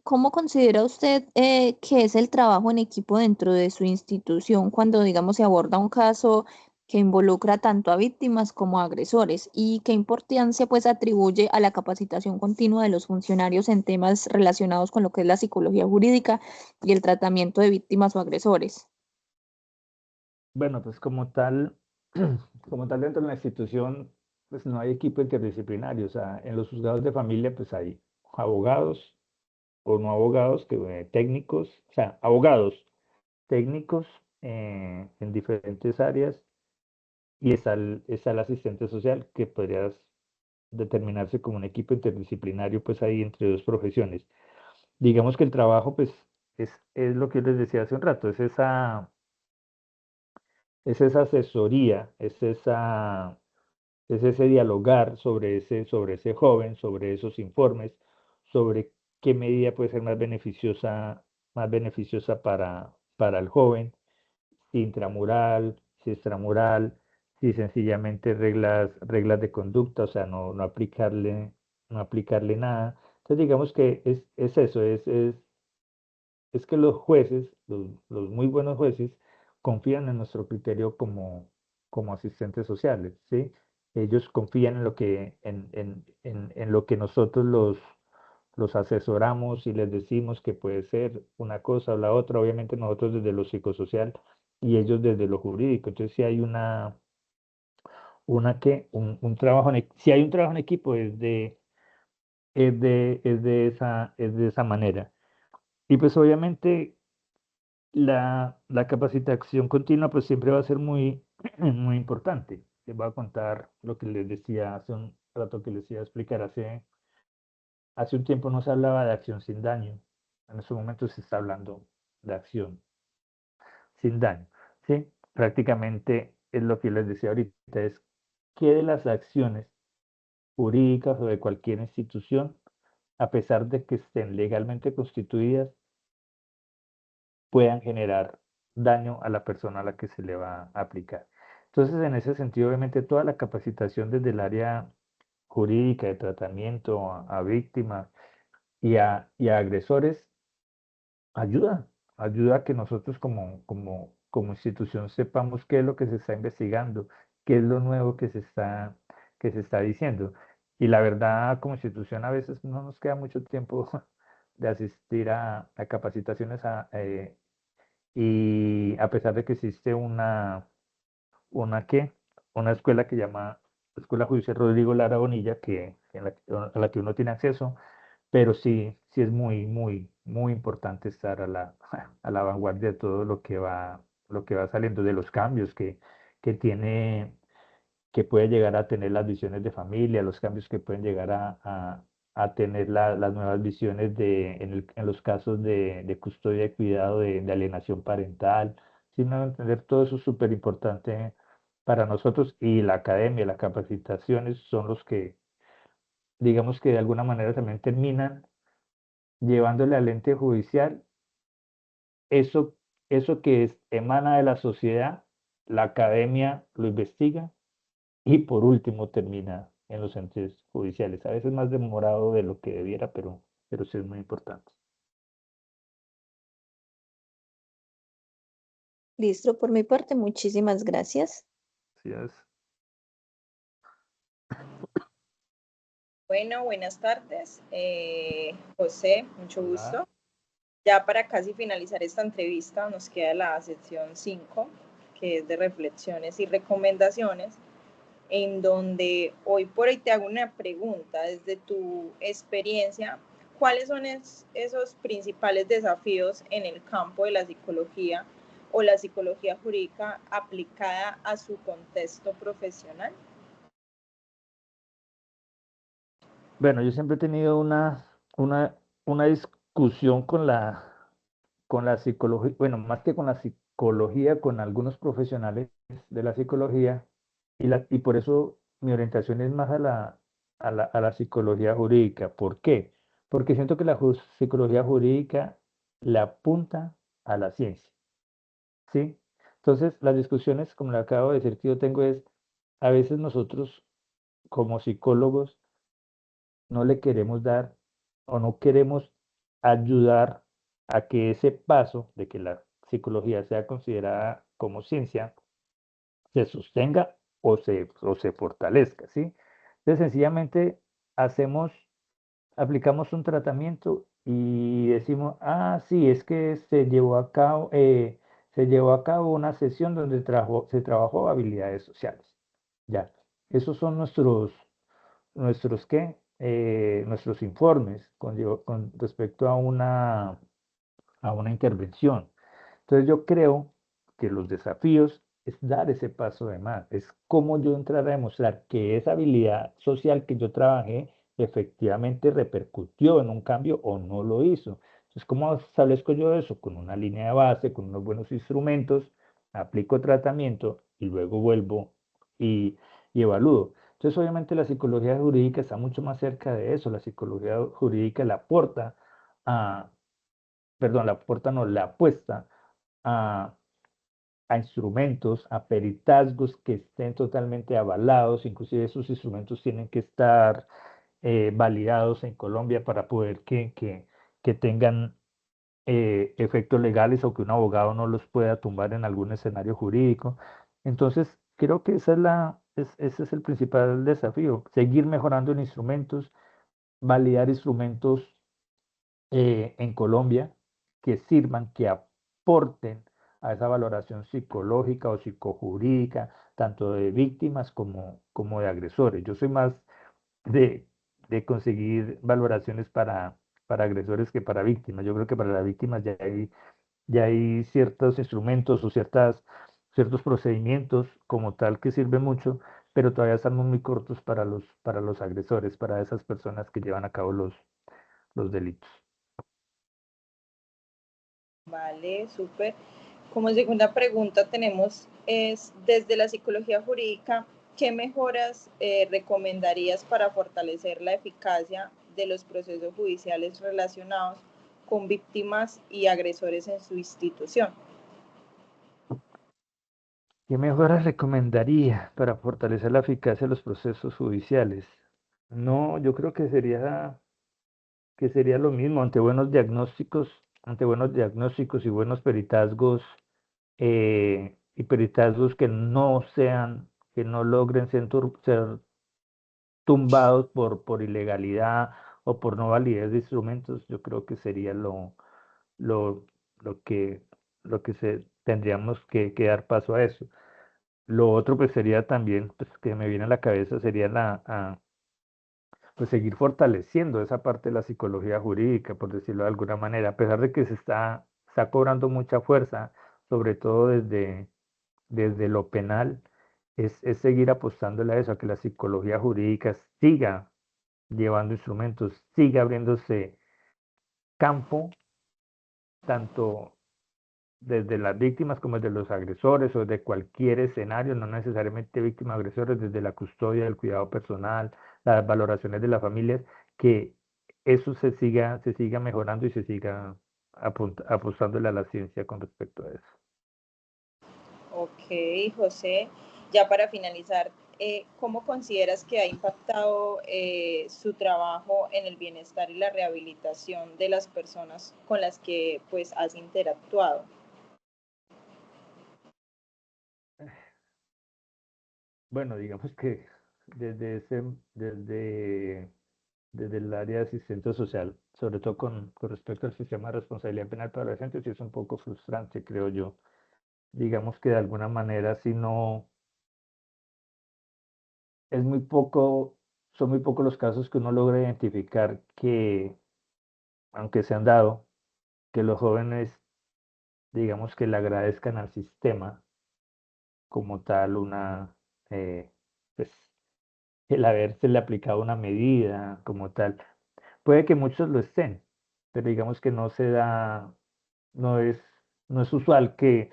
cómo considera usted que es el trabajo en equipo dentro de su institución cuando, digamos, se aborda un caso que involucra tanto a víctimas como a agresores? ¿Y qué importancia pues atribuye a la capacitación continua de los funcionarios en temas relacionados con lo que es la psicología jurídica y el tratamiento de víctimas o agresores? Bueno, pues como tal, como tal dentro de la institución, pues no hay equipo interdisciplinario. O sea, en los juzgados de familia, pues hay abogados o no abogados, técnicos, o sea, abogados, técnicos en diferentes áreas y está el asistente social que podría determinarse como un equipo interdisciplinario, pues ahí entre dos profesiones. Digamos que el trabajo, pues, es lo que yo les decía hace un rato, es esa asesoría, es ese dialogar sobre ese joven, sobre esos informes, sobre qué medida puede ser más beneficiosa para el joven, si intramural, si extramural, si sencillamente reglas de conducta, o sea, no aplicarle nada. Entonces digamos que es eso, es que los jueces, los muy buenos jueces, confían en nuestro criterio como asistentes sociales, ¿sí? Ellos confían en lo que nosotros los asesoramos y les decimos que puede ser una cosa o la otra, obviamente nosotros desde lo psicosocial y ellos desde lo jurídico. Entonces, si hay un trabajo si hay un trabajo en equipo, es de esa manera. Y pues obviamente la capacitación continua pues siempre va a ser muy, muy importante. Les voy a contar lo que les decía hace un rato que les iba a explicar. Hace un tiempo no se hablaba de acción sin daño. En estos momentos se está hablando de acción sin daño. ¿Sí? Prácticamente es lo que les decía ahorita, es que de las acciones jurídicas o de cualquier institución, a pesar de que estén legalmente constituidas, puedan generar daño a la persona a la que se le va a aplicar. Entonces, en ese sentido, obviamente, toda la capacitación desde el área jurídica de tratamiento a víctimas y a agresores ayuda a que nosotros como institución sepamos qué es lo que se está investigando, qué es lo nuevo que se está diciendo. Y la verdad, como institución, a veces no nos queda mucho tiempo de asistir a capacitaciones y a pesar de que existe ¿qué? Una escuela que llama Escuela Judicial Rodrigo Lara Bonilla, a la que uno tiene acceso, pero sí es muy, muy, muy importante estar a la vanguardia de todo lo que va saliendo, de los cambios que tiene, que puede llegar a tener las visiones de familia, los cambios que pueden llegar a tener las nuevas visiones en los casos de custodia y cuidado de alienación parental. Sino entender todo eso es súper importante para nosotros y la academia, las capacitaciones son los que, digamos que de alguna manera también terminan llevándole al ente judicial eso, eso que emana de la sociedad, la academia lo investiga y por último termina en los entes judiciales. A veces más demorado de lo que debiera, pero sí es muy importante. Listo, por mi parte, muchísimas gracias. Así es. Bueno, buenas tardes. José, mucho Hola. gusto. Ya para casi finalizar esta entrevista nos queda la sección 5, que es de reflexiones y recomendaciones, en donde hoy por hoy te hago una pregunta desde tu experiencia. ¿Cuáles son esos principales desafíos en el campo de la psicología o la psicología jurídica aplicada a su contexto profesional? Bueno, yo siempre he tenido una discusión con la psicología, bueno, más que con la psicología, con algunos profesionales de la psicología, y por eso mi orientación es más a la psicología jurídica. ¿Por qué? Porque siento que la psicología jurídica le apunta a la ciencia, ¿sí? Entonces, las discusiones, como le acabo de decir que yo tengo es, a veces nosotros como psicólogos no le queremos dar o no queremos ayudar a que ese paso de que la psicología sea considerada como ciencia se sostenga o se fortalezca, ¿sí? Entonces, sencillamente hacemos, aplicamos un tratamiento y decimos, ah, sí, es que se llevó a cabo una sesión donde se trabajó habilidades sociales. Ya, esos son nuestros informes con respecto a una intervención. Entonces yo creo que los desafíos es dar ese paso de más, es cómo yo entrar a demostrar que esa habilidad social que yo trabajé efectivamente repercutió en un cambio o no lo hizo. Entonces, ¿cómo establezco yo eso? Con una línea de base, con unos buenos instrumentos, aplico tratamiento y luego vuelvo y evalúo. Entonces, obviamente la psicología jurídica está mucho más cerca de eso. La psicología jurídica la aporta a, perdón, la aporta no, la apuesta a, a instrumentos, a peritazgos que estén totalmente avalados, inclusive esos instrumentos tienen que estar validados en Colombia para poder que tengan efectos legales o que un abogado no los pueda tumbar en algún escenario jurídico. Entonces, creo que ese es el principal desafío, seguir mejorando en instrumentos, validar instrumentos en Colombia que sirvan, que aporten a esa valoración psicológica o psicojurídica, tanto de víctimas como de agresores. Yo soy más de, de conseguir valoraciones para agresores que para víctimas. Yo creo que para las víctimas ya hay ciertos instrumentos o ciertos procedimientos como tal que sirven mucho, pero todavía estamos muy cortos para los agresores, para esas personas que llevan a cabo los delitos. Vale, súper. Como segunda pregunta tenemos es, desde la psicología jurídica, ¿qué mejoras recomendarías para fortalecer la eficacia de los procesos judiciales relacionados con víctimas y agresores en su institución? ¿Qué mejoras recomendaría para fortalecer la eficacia de los procesos judiciales? No, yo creo que sería lo mismo ante buenos diagnósticos y buenos peritazgos, y peritazgos que no logren ser tumbados por ilegalidad o por no validez de instrumentos. Yo creo que sería lo, lo que, lo que tendríamos que dar paso a eso. Lo otro pues sería también, pues que me viene a la cabeza, sería pues seguir fortaleciendo esa parte de la psicología jurídica, por decirlo de alguna manera, a pesar de que se está cobrando mucha fuerza, sobre todo desde lo penal, es seguir apostándole a eso, a que la psicología jurídica siga llevando instrumentos, siga abriéndose campo, tanto desde las víctimas como desde los agresores o de cualquier escenario, no necesariamente víctimas agresores, desde la custodia, el cuidado personal, las valoraciones de las familias, que eso se siga mejorando y se siga apostándole a la ciencia con respecto a eso. Ok, José, ya para finalizar, ¿cómo consideras que ha impactado su trabajo en el bienestar y la rehabilitación de las personas con las que pues has interactuado? Bueno, digamos que desde desde el área de asistencia social, sobre todo con respecto al sistema de responsabilidad penal para adolescentes, sí es un poco frustrante, creo yo. Digamos que de alguna manera, si no, es muy poco, son muy pocos los casos que uno logra identificar que, aunque se han dado, que los jóvenes, digamos que le agradezcan al sistema como tal pues, el habérsele aplicado una medida como tal. Puede que muchos lo estén, pero digamos que no se da, no es, no es usual que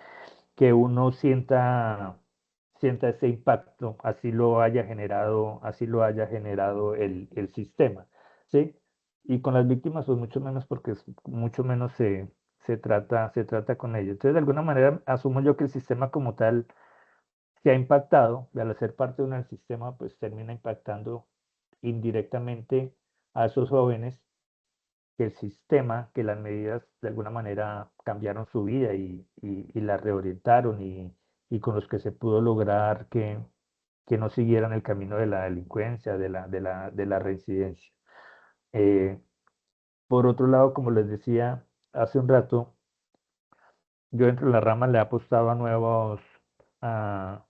uno sienta ese impacto, así lo haya generado el sistema, ¿sí? Y con las víctimas, pues mucho menos porque mucho menos se trata con ellos. Entonces, de alguna manera, asumo yo que el sistema como tal se ha impactado, y al ser parte de un sistema, pues termina impactando indirectamente a esos jóvenes que el sistema, que las medidas de alguna manera cambiaron su vida y la reorientaron y con los que se pudo lograr que no siguieran el camino de la delincuencia, de la reincidencia. Eh, por otro lado, como les decía hace un rato, yo dentro de la rama le he apostado a,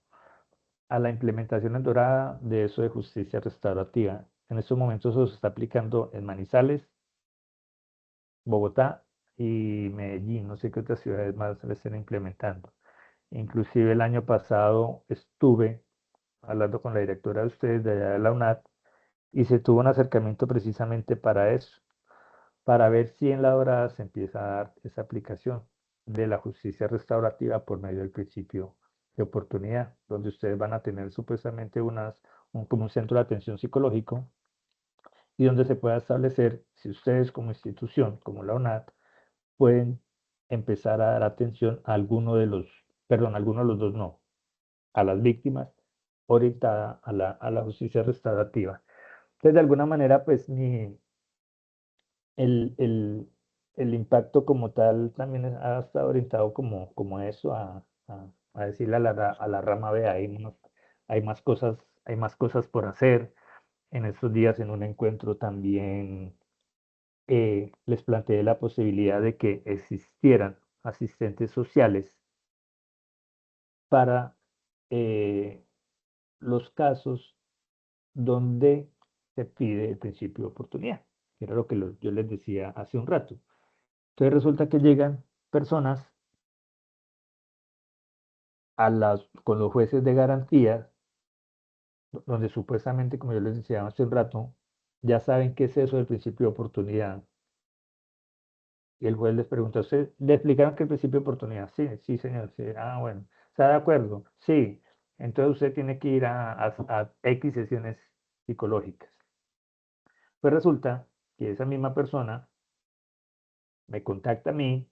a la implementación en Dorada de eso de justicia restaurativa. En estos momentos eso se está aplicando en Manizales, Bogotá y Medellín. No sé qué otras ciudades más se estén implementando. Inclusive el año pasado estuve hablando con la directora de ustedes de allá de la UNAD y se tuvo un acercamiento precisamente para eso, para ver si en la Dorada se empieza a dar esa aplicación de la justicia restaurativa por medio del principio de oportunidad, donde ustedes van a tener supuestamente como un centro de atención psicológico y donde se pueda establecer si ustedes como institución, como la UNAD, pueden empezar a dar atención a a alguno de los dos no, a las víctimas orientada a la justicia restaurativa. Entonces, de alguna manera, pues el, el, el impacto como tal también ha estado orientado como a eso, a decirle a la rama, vea, hay más cosas por hacer. En estos días en un encuentro también les planteé la posibilidad de que existieran asistentes sociales para los casos donde se pide el principio de oportunidad, que era lo que yo les decía hace un rato. Entonces resulta que llegan personas con los jueces de garantía, donde supuestamente, como yo les decía hace un rato, ya saben qué es eso del principio de oportunidad. Y el juez les pregunta, ¿usted le explicaron que el principio de oportunidad? Sí, sí, señor. Sí. Ah, bueno. ¿Está de acuerdo? Sí. Entonces usted tiene que ir a X sesiones psicológicas. Pues resulta que esa misma persona me contacta a mí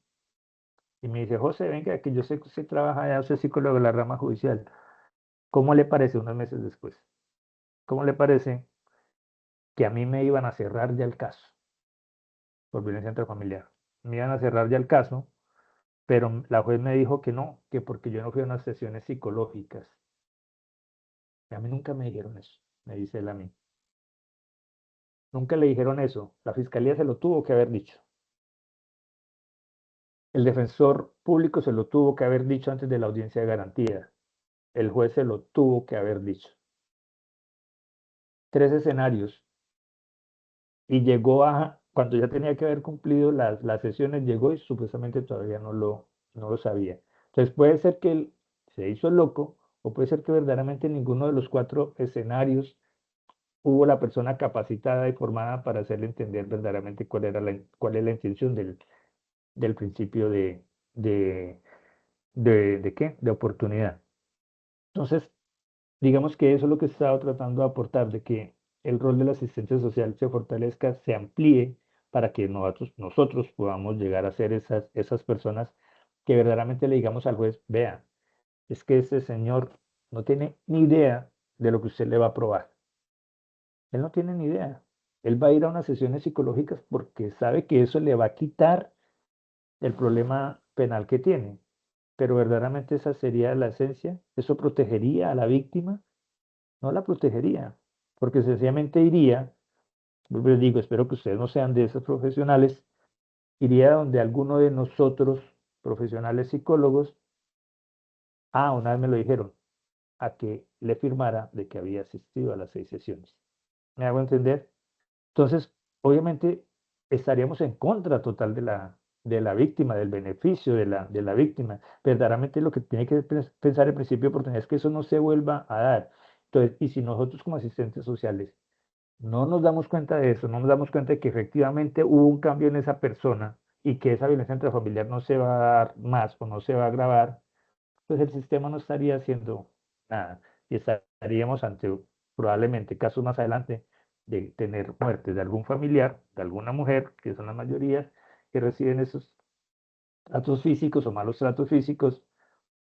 y me dice, José, venga, que yo sé que usted trabaja allá, usted es psicólogo de la rama judicial. ¿Cómo le parece unos meses después? ¿Cómo le parece que a mí me iban a cerrar ya el caso por violencia intrafamiliar? Me iban a cerrar ya el caso, pero la juez me dijo que no, que porque yo no fui a unas sesiones psicológicas. Y a mí nunca me dijeron eso, me dice él a mí. Nunca le dijeron eso. La fiscalía se lo tuvo que haber dicho. El defensor público se lo tuvo que haber dicho antes de la audiencia de garantía. El juez se lo tuvo que haber dicho. 3 escenarios. Y cuando ya tenía que haber cumplido las sesiones, llegó y supuestamente todavía no lo sabía. Entonces puede ser que él se hizo el loco o puede ser que verdaderamente en ninguno de los 4 escenarios hubo la persona capacitada y formada para hacerle entender verdaderamente cuál es la intención del principio de, ¿de qué? De oportunidad. Entonces, digamos que eso es lo que he estado tratando de aportar, de que el rol de la asistencia social se fortalezca, se amplíe para que nosotros podamos llegar a ser esas personas que verdaderamente le digamos al juez, vea, es que ese señor no tiene ni idea de lo que usted le va a probar. Él no tiene ni idea. Él va a ir a unas sesiones psicológicas porque sabe que eso le va a quitar el problema penal que tiene. Pero verdaderamente esa sería la esencia. ¿Eso protegería a la víctima? No la protegería, porque sencillamente iría vuelvo y les digo, espero que ustedes no sean de esos profesionales, iría donde alguno de nosotros, profesionales psicólogos, una vez me lo dijeron, a que le firmara de que había asistido a las 6 sesiones. ¿Me hago entender? Entonces, obviamente, estaríamos en contra total de la víctima, del beneficio de la víctima. Verdaderamente lo que tiene que pensar el principio de oportunidad es que eso no se vuelva a dar. Entonces, y si nosotros como asistentes sociales no nos damos cuenta de eso, no nos damos cuenta de que efectivamente hubo un cambio en esa persona y que esa violencia intrafamiliar no se va a dar más o no se va a agravar, pues el sistema no estaría haciendo nada y estaríamos ante probablemente casos más adelante de tener muerte de algún familiar, de alguna mujer, que son la mayoría que reciben esos tratos físicos o malos tratos físicos,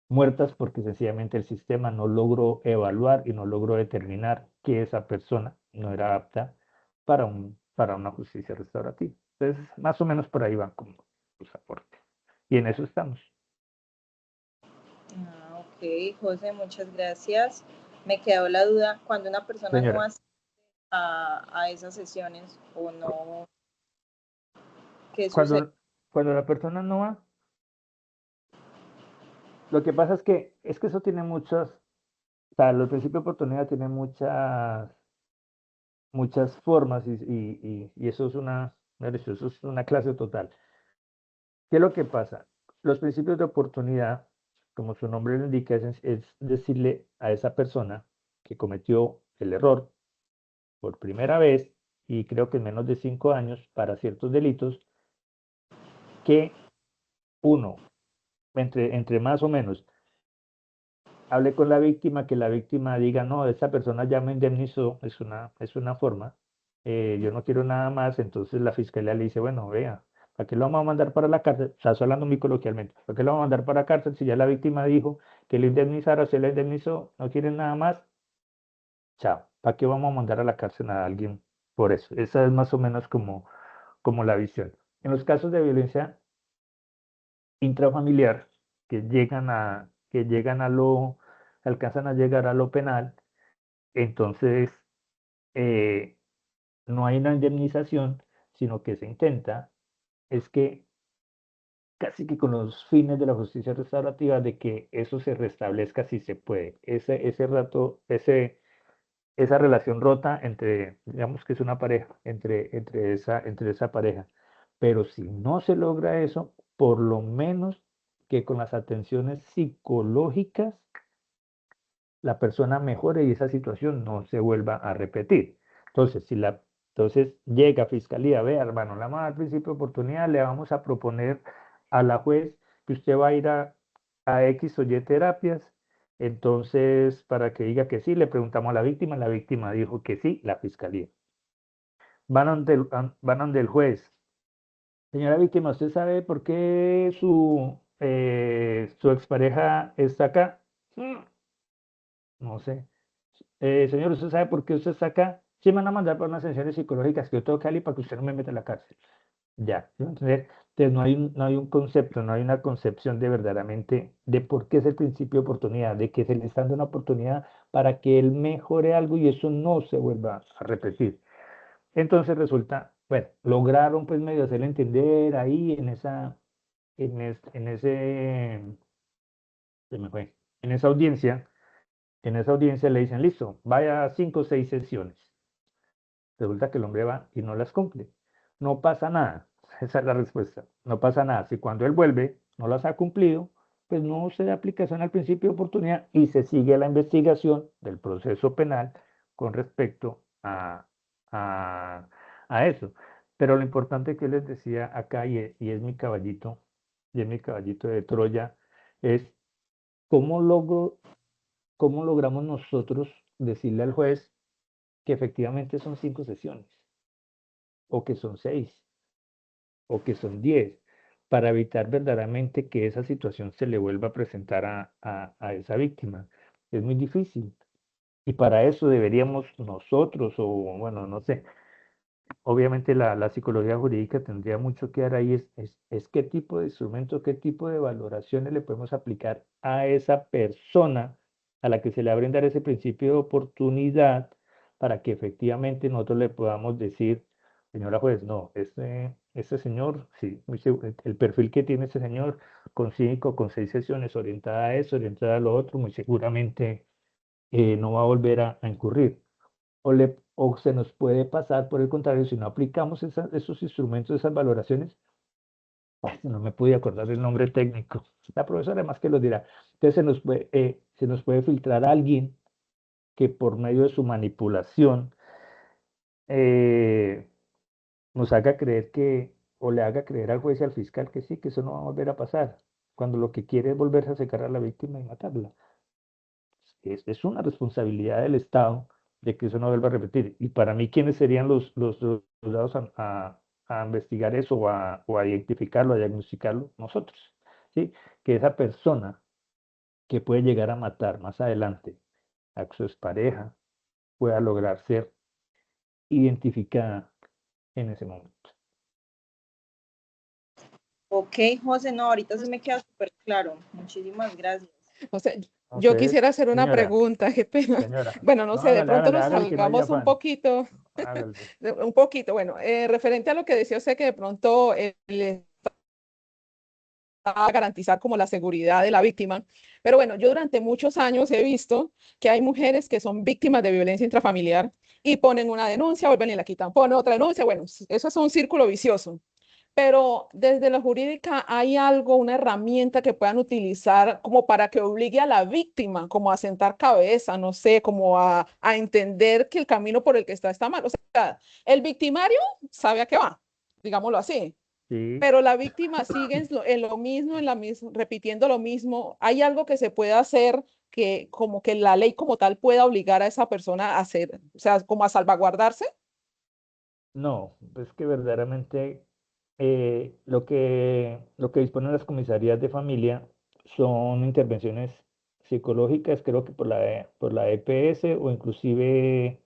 muertas porque sencillamente el sistema no logró evaluar y no logró determinar que esa persona no era apta para una justicia restaurativa. Entonces, más o menos por ahí van como los aportes. Y en eso estamos. Ok, José, muchas gracias. Me quedó la duda, cuando una persona Señora. no asiste a esas sesiones o no, ¿qué sucede? Cuando la persona no va, lo que pasa es que eso tiene muchas, o sea, el principio de oportunidad tiene muchas formas y eso es eso es una clase total. ¿Qué es lo que pasa? Los principios de oportunidad, como su nombre lo indica, es decirle a esa persona que cometió el error por primera vez, y creo que en menos de 5 años, para ciertos delitos, que uno, entre más o menos, hable con la víctima, que la víctima diga, no, esa persona ya me indemnizó, es una forma, yo no quiero nada más, entonces la fiscalía le dice, bueno, vea, ¿para qué lo vamos a mandar para la cárcel? Estás hablando muy coloquialmente, ¿para qué lo vamos a mandar para la cárcel si ya la víctima dijo que lo indemnizara, se le indemnizó, no quieren nada más? Chao, ¿para qué vamos a mandar a la cárcel a alguien por eso? Esa es más o menos como la visión. En los casos de violencia intrafamiliar que llegan alcanzan a llegar a lo penal, entonces eh, no hay una indemnización, sino que se intenta, es que casi que con los fines de la justicia restaurativa, de que eso se restablezca si se puede. Esa relación rota entre, digamos que es una pareja, entre esa pareja. Pero si no se logra eso, por lo menos que con las atenciones psicológicas la persona mejore y esa situación no se vuelva a repetir. Entonces, entonces llega a fiscalía, vea, hermano, le vamos a dar principio de oportunidad, le vamos a proponer a la juez que usted va a ir a X o Y terapias. Entonces, para que diga que sí, le preguntamos a la víctima dijo que sí, la fiscalía. Van ante el juez. Señora víctima, ¿usted sabe por qué su expareja está acá? No sé. Señor, ¿usted sabe por qué usted está acá? Sí, me van a mandar para unas sesiones psicológicas que yo tengo que salir para que usted no me meta a la cárcel. Ya, ¿sí me entiende? Entonces no hay un concepto, no hay una concepción de verdaderamente de por qué es el principio de oportunidad, de que se le está dando una oportunidad para que él mejore algo y eso no se vuelva a repetir. Entonces resulta, bueno, lograron pues medio hacerle entender ahí en ese, se me fue, en esa audiencia le dicen, listo, vaya a 5 o 6 sesiones. Resulta que el hombre va y no las cumple. No pasa nada. Esa es la respuesta. No pasa nada. Si cuando él vuelve no las ha cumplido, pues no se da aplicación al principio de oportunidad y se sigue la investigación del proceso penal con respecto a, a eso. Pero lo importante que les decía acá, y es mi caballito, y es mi caballito de Troya, es cómo cómo logramos nosotros decirle al juez que efectivamente son 5 sesiones, o que son 6, o que son 10, para evitar verdaderamente que esa situación se le vuelva a presentar a esa víctima. Es muy difícil. Y para eso deberíamos nosotros, o bueno, no sé, obviamente la psicología jurídica tendría mucho que dar ahí, es qué tipo de instrumento, qué tipo de valoraciones le podemos aplicar a esa persona a la que se le va a brindar ese principio de oportunidad para que efectivamente nosotros le podamos decir, señora juez, no, este señor, sí, el perfil que tiene ese señor con 5, con 6 sesiones orientada a eso, orientada a lo otro, muy seguramente no va a volver a incurrir. O se nos puede pasar, por el contrario, si no aplicamos esos instrumentos, esas valoraciones, no me pude acordar el nombre técnico, la profesora además que lo dirá. Entonces se nos puede filtrar a alguien que por medio de su manipulación eh, nos haga creer o le haga creer al juez y al fiscal que sí, que eso no va a volver a pasar, cuando lo que quiere es volverse a secar a la víctima y matarla. Es una responsabilidad del Estado de que eso no vuelva a repetir. Y para mí, ¿quiénes serían los dados a investigar eso o a identificarlo, a diagnosticarlo? Nosotros, ¿sí? Que esa persona que puede llegar a matar más adelante a su expareja pueda lograr ser identificada en ese momento. Ok, José, no, ahorita sí me queda súper claro. Muchísimas gracias. O sea, No yo sé, quisiera hacer una señora, pregunta, qué pena. señora. Bueno, no No, sé, de pronto nos hágale, que no haya salgamos un afán. poquito, Hágale. un poquito. Bueno, referente a lo que decía usted, que de pronto a garantizar como la seguridad de la víctima. Pero bueno, yo durante muchos años he visto que hay mujeres que son víctimas de violencia intrafamiliar y ponen una denuncia, vuelven y la quitan, ponen otra denuncia. Bueno, eso es un círculo vicioso. Pero desde la jurídica hay algo, una herramienta que puedan utilizar como para que obligue a la víctima, como a sentar cabeza, no sé, como a entender que el camino por el que está mal. O sea, el victimario sabe a qué va, digámoslo así, Sí. pero la víctima sigue en lo mismo, repitiendo lo mismo. ¿Hay algo que se pueda hacer que como que la ley como tal pueda obligar a esa persona a hacer, o sea, como a salvaguardarse? No, es que verdaderamente lo que disponen las comisarías de familia son intervenciones psicológicas, creo que por la EPS o inclusive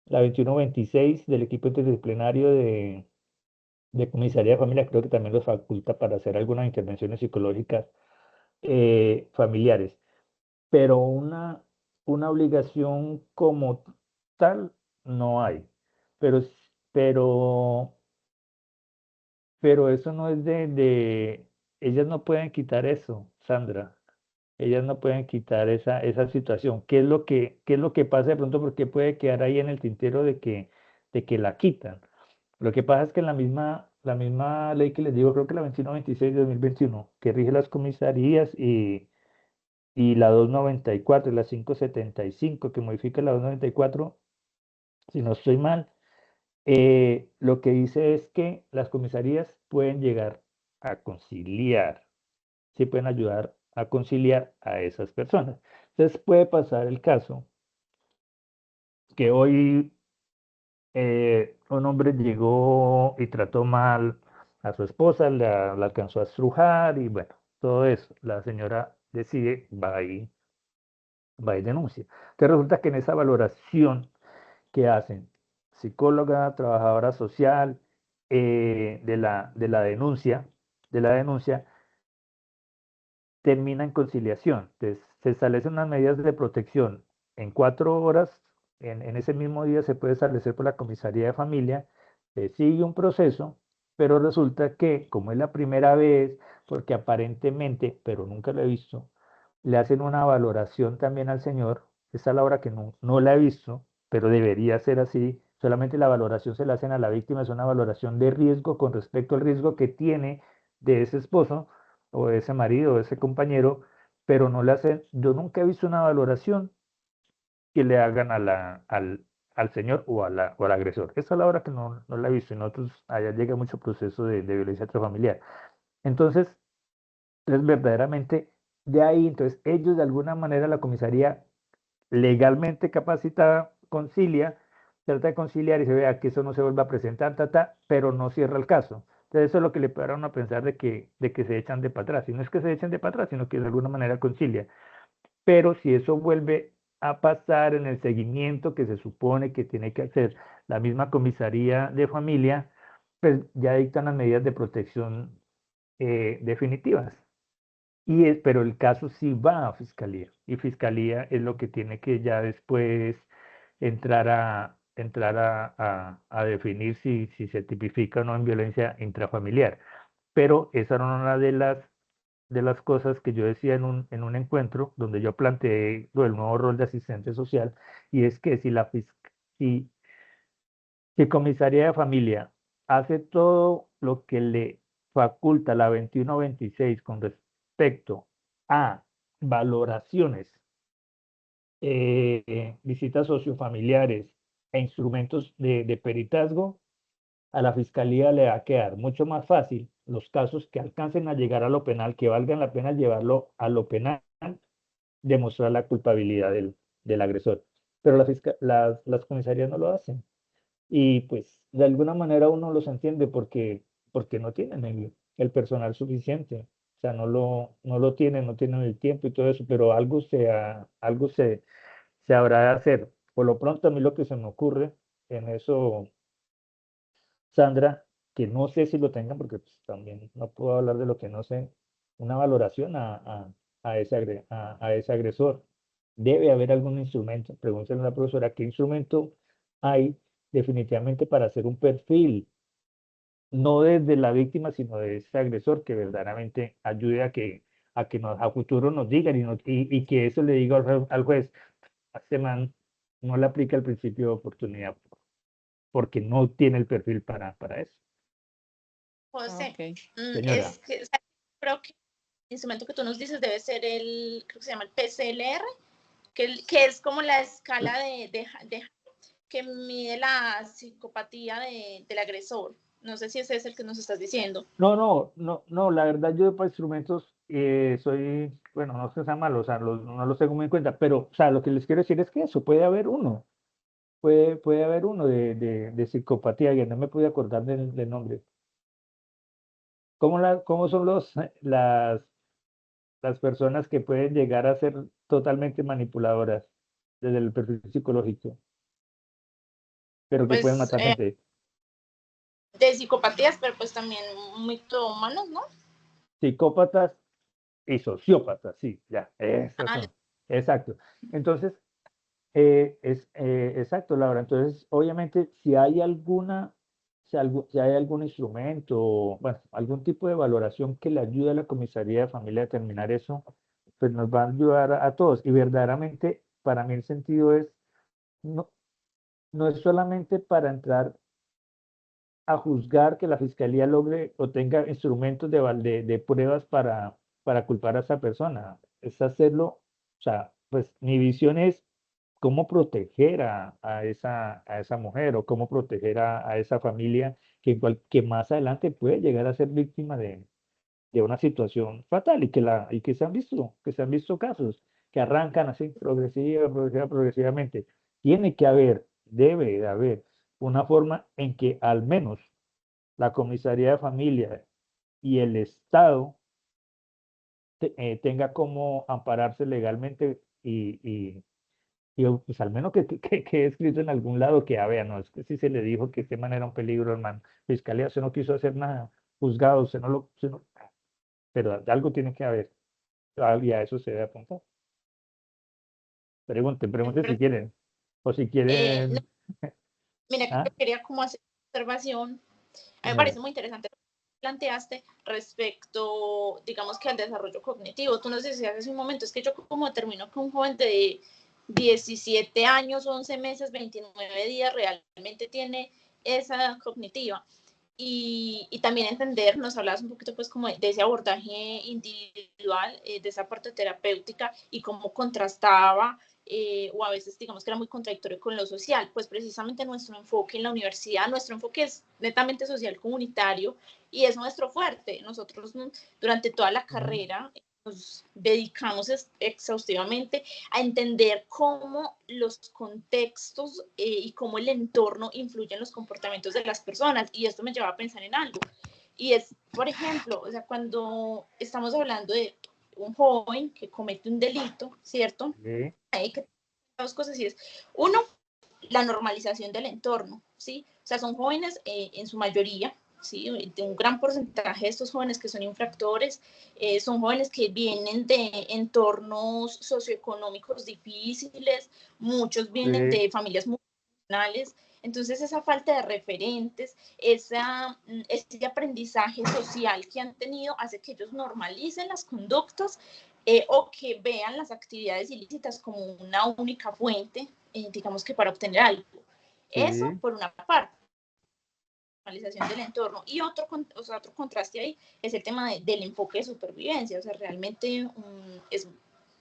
la 2126 del equipo interdisciplinario de comisaría de familia, creo que también los faculta para hacer algunas intervenciones psicológicas familiares, pero una obligación como tal no hay. Pero, pero Pero eso no es ellas no pueden quitar eso, Sandra. Ellas no pueden quitar esa situación. Qué es lo que pasa de pronto? Porque puede quedar ahí en el tintero de que la quitan. Lo que pasa es que en la misma ley que les digo, creo que la 2126 de 2021, que rige las comisarías y la 294 y la 575, que modifica la 294, si no estoy mal, lo que dice es que las comisarías pueden llegar a conciliar, sí pueden ayudar a conciliar a esas personas. Entonces puede pasar el caso que hoy un hombre llegó y trató mal a su esposa, la alcanzó a estrujar y bueno, todo eso. La señora decide, va y denuncia. Entonces resulta que en esa valoración que hacen psicóloga, trabajadora social, de la denuncia, termina en conciliación. Entonces, se establecen unas medidas de protección en 4 horas, en ese mismo día se puede establecer por la comisaría de familia, sigue un proceso, pero resulta que, como es la primera vez, porque aparentemente, pero nunca lo he visto, le hacen una valoración también al señor, esta es la hora que no la he visto, pero debería ser así, solamente la valoración se la hacen a la víctima, es una valoración de riesgo con respecto al riesgo que tiene de ese esposo, o de ese marido, o de ese compañero, pero no le hacen, yo nunca he visto una valoración que le hagan al señor o al agresor. Esa es la hora que no la he visto, y nosotros allá llega mucho proceso de violencia intrafamiliar. Entonces, es verdaderamente de ahí, entonces ellos de alguna manera, la comisaría legalmente capacitada concilia, trata de conciliar y se vea que eso no se vuelva a presentar, pero no cierra el caso. Entonces eso es lo que le pararon a pensar de que se echan de para atrás. Y no es que se echen de para atrás, sino que de alguna manera concilia. Pero si eso vuelve a pasar en el seguimiento que se supone que tiene que hacer la misma comisaría de familia, pues ya dictan las medidas de protección definitivas. Pero el caso sí va a fiscalía y fiscalía es lo que tiene que ya después entrar a definir si se tipifica o no en violencia intrafamiliar. Pero esa era una de las cosas que yo decía en un encuentro donde yo planteé lo del nuevo rol de asistente social, y es que si comisaría de familia hace todo lo que le faculta la 2126 con respecto a valoraciones, visitas sociofamiliares e instrumentos de peritazgo, a la fiscalía le va a quedar mucho más fácil los casos que alcancen a llegar a lo penal, que valgan la pena llevarlo a lo penal, demostrar la culpabilidad del agresor. Pero las comisarías no lo hacen. Y pues de alguna manera uno los entiende porque no tienen el personal suficiente. O sea, no lo tienen, no tienen el tiempo y todo eso, pero algo se habrá de hacer. Por lo pronto, a mí lo que se me ocurre en eso, Sandra, que no sé si lo tengan, porque pues, también no puedo hablar de lo que no sé, una valoración a ese agresor. Debe haber algún instrumento. Pregúntale a la profesora qué instrumento hay definitivamente para hacer un perfil, no desde la víctima, sino de ese agresor, que verdaderamente ayude a futuro nos digan y que eso le diga al juez: a este man no le aplica el principio de oportunidad porque no tiene el perfil para eso. José, Ok. Señora, creo que el instrumento que tú nos dices debe ser creo que se llama el PCLR, que es como la escala que mide la psicopatía del agresor. No sé si ese es el que nos estás diciendo. no, la verdad yo para instrumentos bueno, no es que sea malo, o sea, no los tengo muy en cuenta, pero, o sea, lo que les quiero decir es que eso puede haber uno. Puede haber uno de psicopatía, que no me pude acordar del nombre. ¿Cómo son las personas que pueden llegar a ser totalmente manipuladoras desde el perfil psicológico, pero que pueden Pues matar gente? de psicopatías, pero pues también mitómanos, ¿no? Psicópatas y sociópatas, sí, ya, esas Ah, son. Exacto. Entonces, exacto, Laura. Entonces, obviamente, si hay algún instrumento, bueno, algún tipo de valoración que le ayude a la comisaría de familia a determinar eso, pues nos va a ayudar a todos. Y verdaderamente, para mí el sentido no, no es solamente para entrar a juzgar que la fiscalía logre o tenga instrumentos de pruebas para culpar a esa persona, es hacerlo, o sea, pues mi visión es cómo proteger a esa mujer, o cómo proteger a esa familia que más adelante puede llegar a ser víctima de una situación fatal, y que se han visto casos que arrancan así progresivamente. Debe de haber una forma en que al menos la comisaría de familia y el Estado tenga como ampararse legalmente, y pues al menos que quede escrito en algún lado que, vea, no, es que si se le dijo que este man era un peligro, hermano. Fiscalía, usted no quiso hacer nada. Juzgado, pero algo tiene que haber. Y a eso se debe apuntar. Pregunten si quieren. O si no, quieren. mira, que ¿Ah? yo quería como hacer una observación. A mí me Señora. parece muy interesante lo que planteaste respecto, digamos, que al desarrollo cognitivo. Tú nos decías hace un momento, es que yo como termino con un joven de 17 años, 11 meses, 29 días, realmente tiene esa edad cognitiva. Y también entender, nos hablabas un poquito pues como de ese abordaje individual, de esa parte terapéutica, y cómo contrastaba, o a veces digamos que era muy contradictorio con lo social. Pues precisamente nuestro enfoque en la universidad, nuestro enfoque es netamente social comunitario, y es nuestro fuerte. Nosotros durante toda la carrera nos dedicamos exhaustivamente a entender cómo los contextos y cómo el entorno influye en los comportamientos de las personas. Y esto me lleva a pensar en algo. Y es, por ejemplo, o sea, cuando estamos hablando de un joven que comete un delito, ¿cierto? Sí. Hay que dos cosas, y es, uno, la normalización del entorno, ¿sí? O sea, son jóvenes en su mayoría ¿sí? De un gran porcentaje de estos jóvenes que son infractores, son jóvenes que vienen de entornos socioeconómicos difíciles, muchos vienen Sí. de familias multinacionales. Entonces esa falta de referentes, ese aprendizaje social que han tenido hace que ellos normalicen las conductas o que vean las actividades ilícitas como una única fuente, digamos que para obtener algo. Eso Sí. por una parte, normalización del entorno. Y otro contraste ahí es el tema del enfoque de supervivencia. O sea, realmente es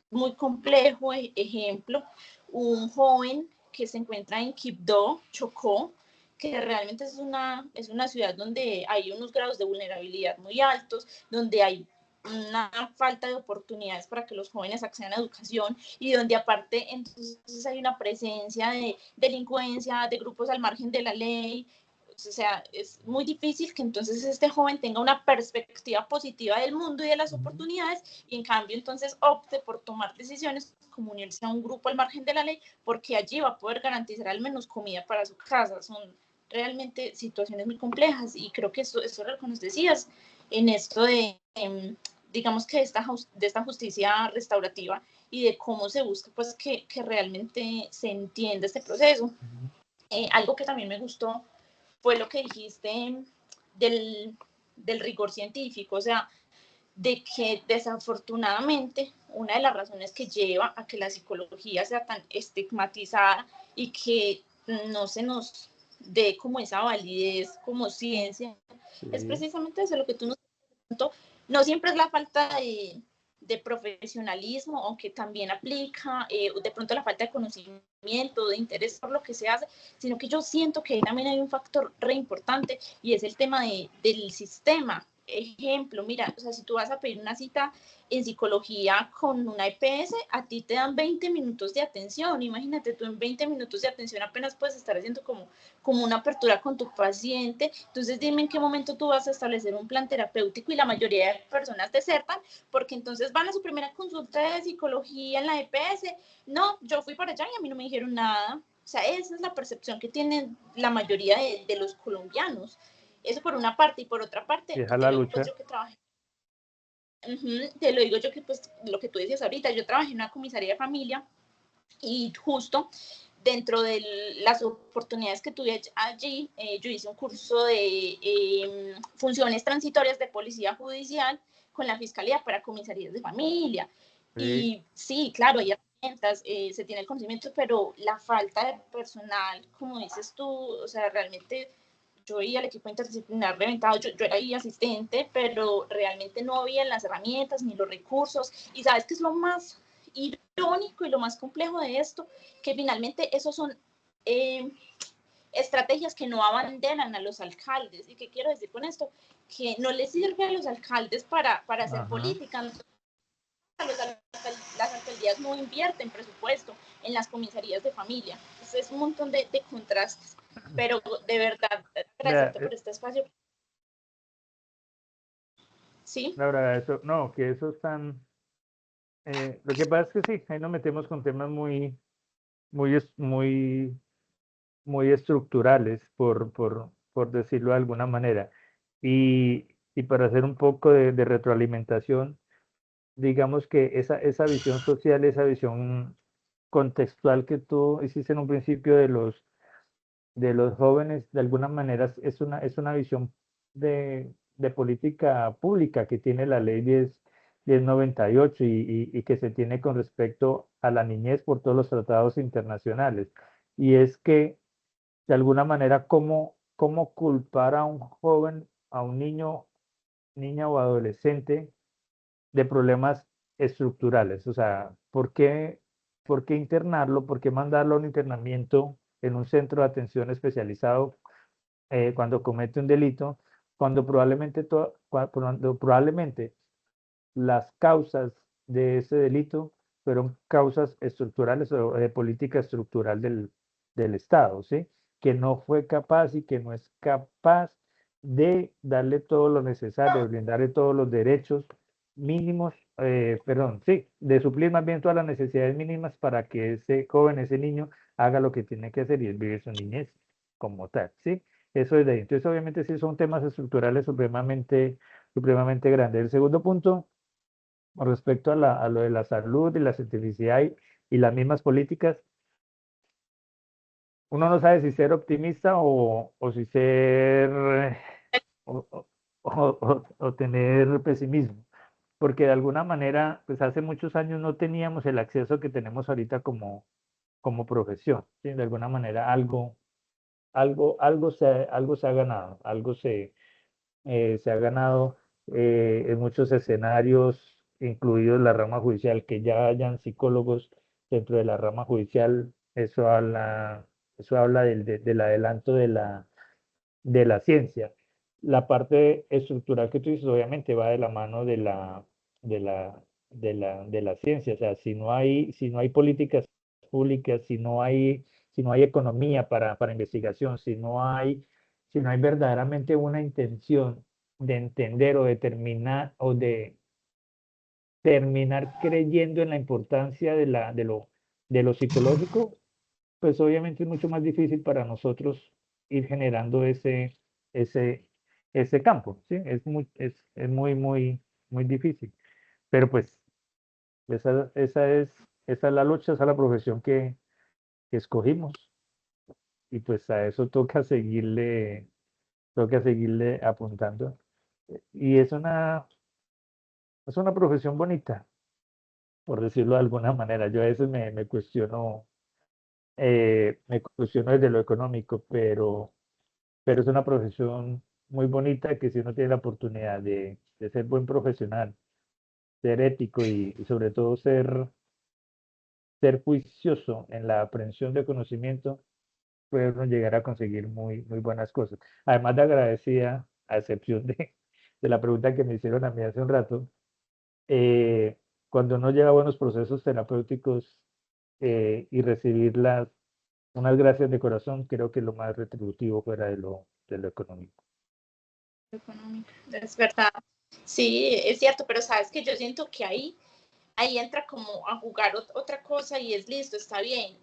muy complejo. Ejemplo, un joven que se encuentra en Quibdó, Chocó, que realmente es una ciudad donde hay unos grados de vulnerabilidad muy altos, donde hay una falta de oportunidades para que los jóvenes accedan a educación y donde aparte entonces hay una presencia de delincuencia, de grupos al margen de la ley. O sea, es muy difícil que entonces este joven tenga una perspectiva positiva del mundo y de las oportunidades y en cambio entonces opte por tomar decisiones como unirse a un grupo al margen de la ley porque allí va a poder garantizar al menos comida para su casa. Son realmente situaciones muy complejas y creo que eso era lo que nos decías en esto de, digamos que de esta justicia restaurativa y de cómo se busca pues que realmente se entienda este proceso. Algo que también me gustó fue lo que dijiste del rigor científico, o sea, de que desafortunadamente una de las razones que lleva a que la psicología sea tan estigmatizada y que no se nos dé como esa validez como ciencia, es precisamente eso lo que tú nos contó. No siempre es la falta de profesionalismo, aunque también aplica, de pronto la falta de conocimiento, de interés por lo que se hace, sino que yo siento que también hay un factor re importante y es el tema del sistema. Ejemplo, mira, o sea, si tú vas a pedir una cita en psicología con una EPS, a ti te dan 20 minutos de atención. Imagínate, tú en 20 minutos de atención apenas puedes estar haciendo como una apertura con tu paciente. Entonces, dime en qué momento tú vas a establecer un plan terapéutico y la mayoría de personas desertan porque entonces van a su primera consulta de psicología en la EPS. No, yo fui para allá y a mí no me dijeron nada. O sea, esa es la percepción que tienen la mayoría de los colombianos. Eso por una parte, y por otra parte, Deja te la lo digo lucha. pues yo que trabajé. Te lo digo yo que pues lo que tú decías ahorita, yo trabajé en una comisaría de familia y justo dentro de las oportunidades que tuve allí, yo hice un curso de funciones transitorias de policía judicial con la fiscalía para comisarías de familia. Sí. Y sí, claro, hay herramientas, se tiene el conocimiento, pero la falta de personal, como dices tú, o sea, realmente yo veía el equipo interdisciplinar reventado, yo era ahí asistente, pero realmente no había las herramientas ni los recursos. Y sabes qué es lo más irónico y lo más complejo de esto, que finalmente esos son estrategias que no abanderan a los alcaldes. ¿Y qué quiero decir con esto? Que no les sirve a los alcaldes para hacer política. Las alcaldías no invierten presupuesto en las comisarías de familia. Entonces, es un montón de contrastes. Pero de verdad, agradecerte por este espacio. Sí. Laura, eso, no, que eso es tan... lo que pasa es que sí, ahí nos metemos con temas muy, muy estructurales, por decirlo de alguna manera. Y para hacer un poco de retroalimentación, digamos que esa visión social, esa visión contextual que tú hiciste en un principio de los jóvenes, de alguna manera es una visión de política pública que tiene la ley 1098 y que se tiene con respecto a la niñez por todos los tratados internacionales. Y es que, de alguna manera, cómo culpar a un joven, a un niño, niña o adolescente de problemas estructurales? O sea, por qué internarlo? ¿Por qué mandarlo a un internamiento en un centro de atención especializado cuando comete un delito? Cuando probablemente las causas de ese delito fueron causas estructurales o de política estructural del Estado, ¿sí? Que no fue capaz y que no es capaz de darle todo lo necesario, de brindarle todos los derechos mínimos, perdón, sí, de suplir más bien todas las necesidades mínimas para que ese joven, ese niño, haga lo que tiene que hacer y es vivir su niñez como tal, ¿sí? eso es de ahí. Entonces, obviamente, sí son temas estructurales supremamente grandes. El segundo punto, con respecto a lo de la salud y la cientificidad y las mismas políticas, uno no sabe si ser optimista o si ser o, o- o tener pesimismo, porque de alguna manera, pues hace muchos años no teníamos el acceso que tenemos ahorita como profesión, ¿sí? De alguna manera algo se ha ganado, se ha ganado en muchos escenarios, incluidos la rama judicial, que ya hayan psicólogos dentro de la rama judicial, eso habla del adelanto de la ciencia. La parte estructural que tú dices, obviamente, va de la mano de la, de la ciencia. O sea, si no hay políticas públicas, si no hay economía para investigación, si no hay verdaderamente una intención de entender o determinar o de terminar creyendo en la importancia de lo psicológico, pues obviamente es mucho más difícil para nosotros ir generando ese, ese campo, ¿sí? Es muy difícil. Pero pues esa es la lucha, esa es la profesión que escogimos y pues a eso toca seguirle apuntando. Y es una profesión bonita, por decirlo de alguna manera. Yo a veces me cuestiono desde lo económico, pero es una profesión muy bonita que si uno tiene la oportunidad de ser buen profesional, ser ético y sobre todo ser juicioso en la aprehensión de conocimiento, puede uno llegar a conseguir muy, muy buenas cosas. Además de agradecida, a excepción de la pregunta que me hicieron a mí hace un rato, eh, cuando uno lleva buenos procesos terapéuticos y recibir unas gracias de corazón, creo que es lo más retributivo fuera de lo económico. Económica, es verdad. Sí, es cierto, pero sabes que yo siento que ahí entra como a jugar otra cosa y es listo, está bien.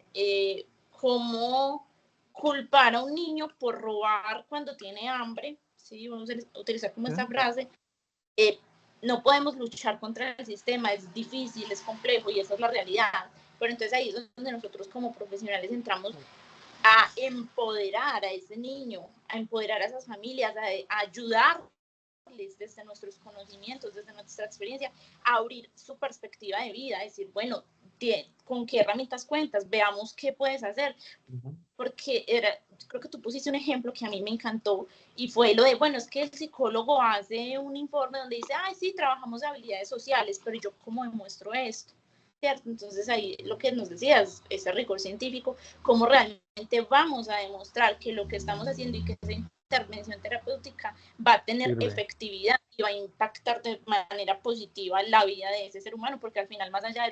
¿Cómo culpar a un niño por robar cuando tiene hambre? Sí, vamos a utilizar como esta frase. Eh, no podemos luchar contra el sistema, es difícil, es complejo y esa es la realidad. Pero entonces ahí es donde nosotros como profesionales entramos a empoderar a ese niño, a empoderar a esas familias, a ayudarles desde nuestros conocimientos, desde nuestra experiencia, a abrir su perspectiva de vida, decir, bueno, ¿con qué herramientas cuentas? Veamos qué puedes hacer. Porque creo que tú pusiste un ejemplo que a mí me encantó y fue lo de, bueno, es que el psicólogo hace un informe donde dice, ay, sí, trabajamos habilidades sociales, pero yo cómo demuestro esto, ¿cierto? Entonces ahí lo que nos decías, ese rigor científico, cómo realmente vamos a demostrar que lo que estamos haciendo y que esa intervención terapéutica va a tener Sirve. efectividad y va a impactar de manera positiva la vida de ese ser humano, porque al final, más allá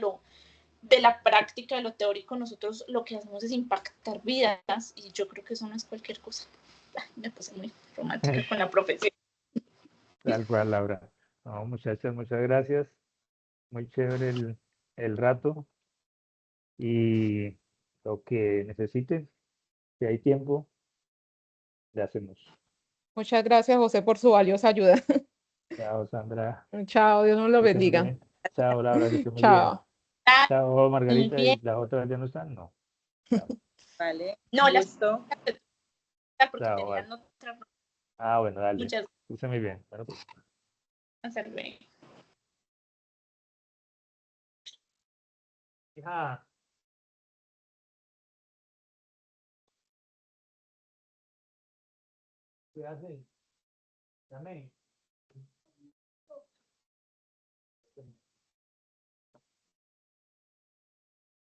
de la práctica, de lo teórico, nosotros lo que hacemos es impactar vidas y yo creo que eso no es cualquier cosa. Me puse muy romántica con la profesión. Tal cual, Laura. No, muchachas, muchas gracias. Muy chévere el rato y lo que necesiten, si hay tiempo, le hacemos. Muchas gracias, José, por su valiosa ayuda. Chao, Sandra. Chao, Dios nos lo Que estés muy bendiga. bien. Chao, Laura, que estés muy bien. Chao. Chao, Muy Margarita. bien. ¿Y las otras ya no están? No. Chao. Vale, No, las gusto. porque Chao, tenían vale. otra. Bueno, dale. Muchas Que estés muy bien. Bueno, pues. gracias. Hija, ¿qué haces? Dame.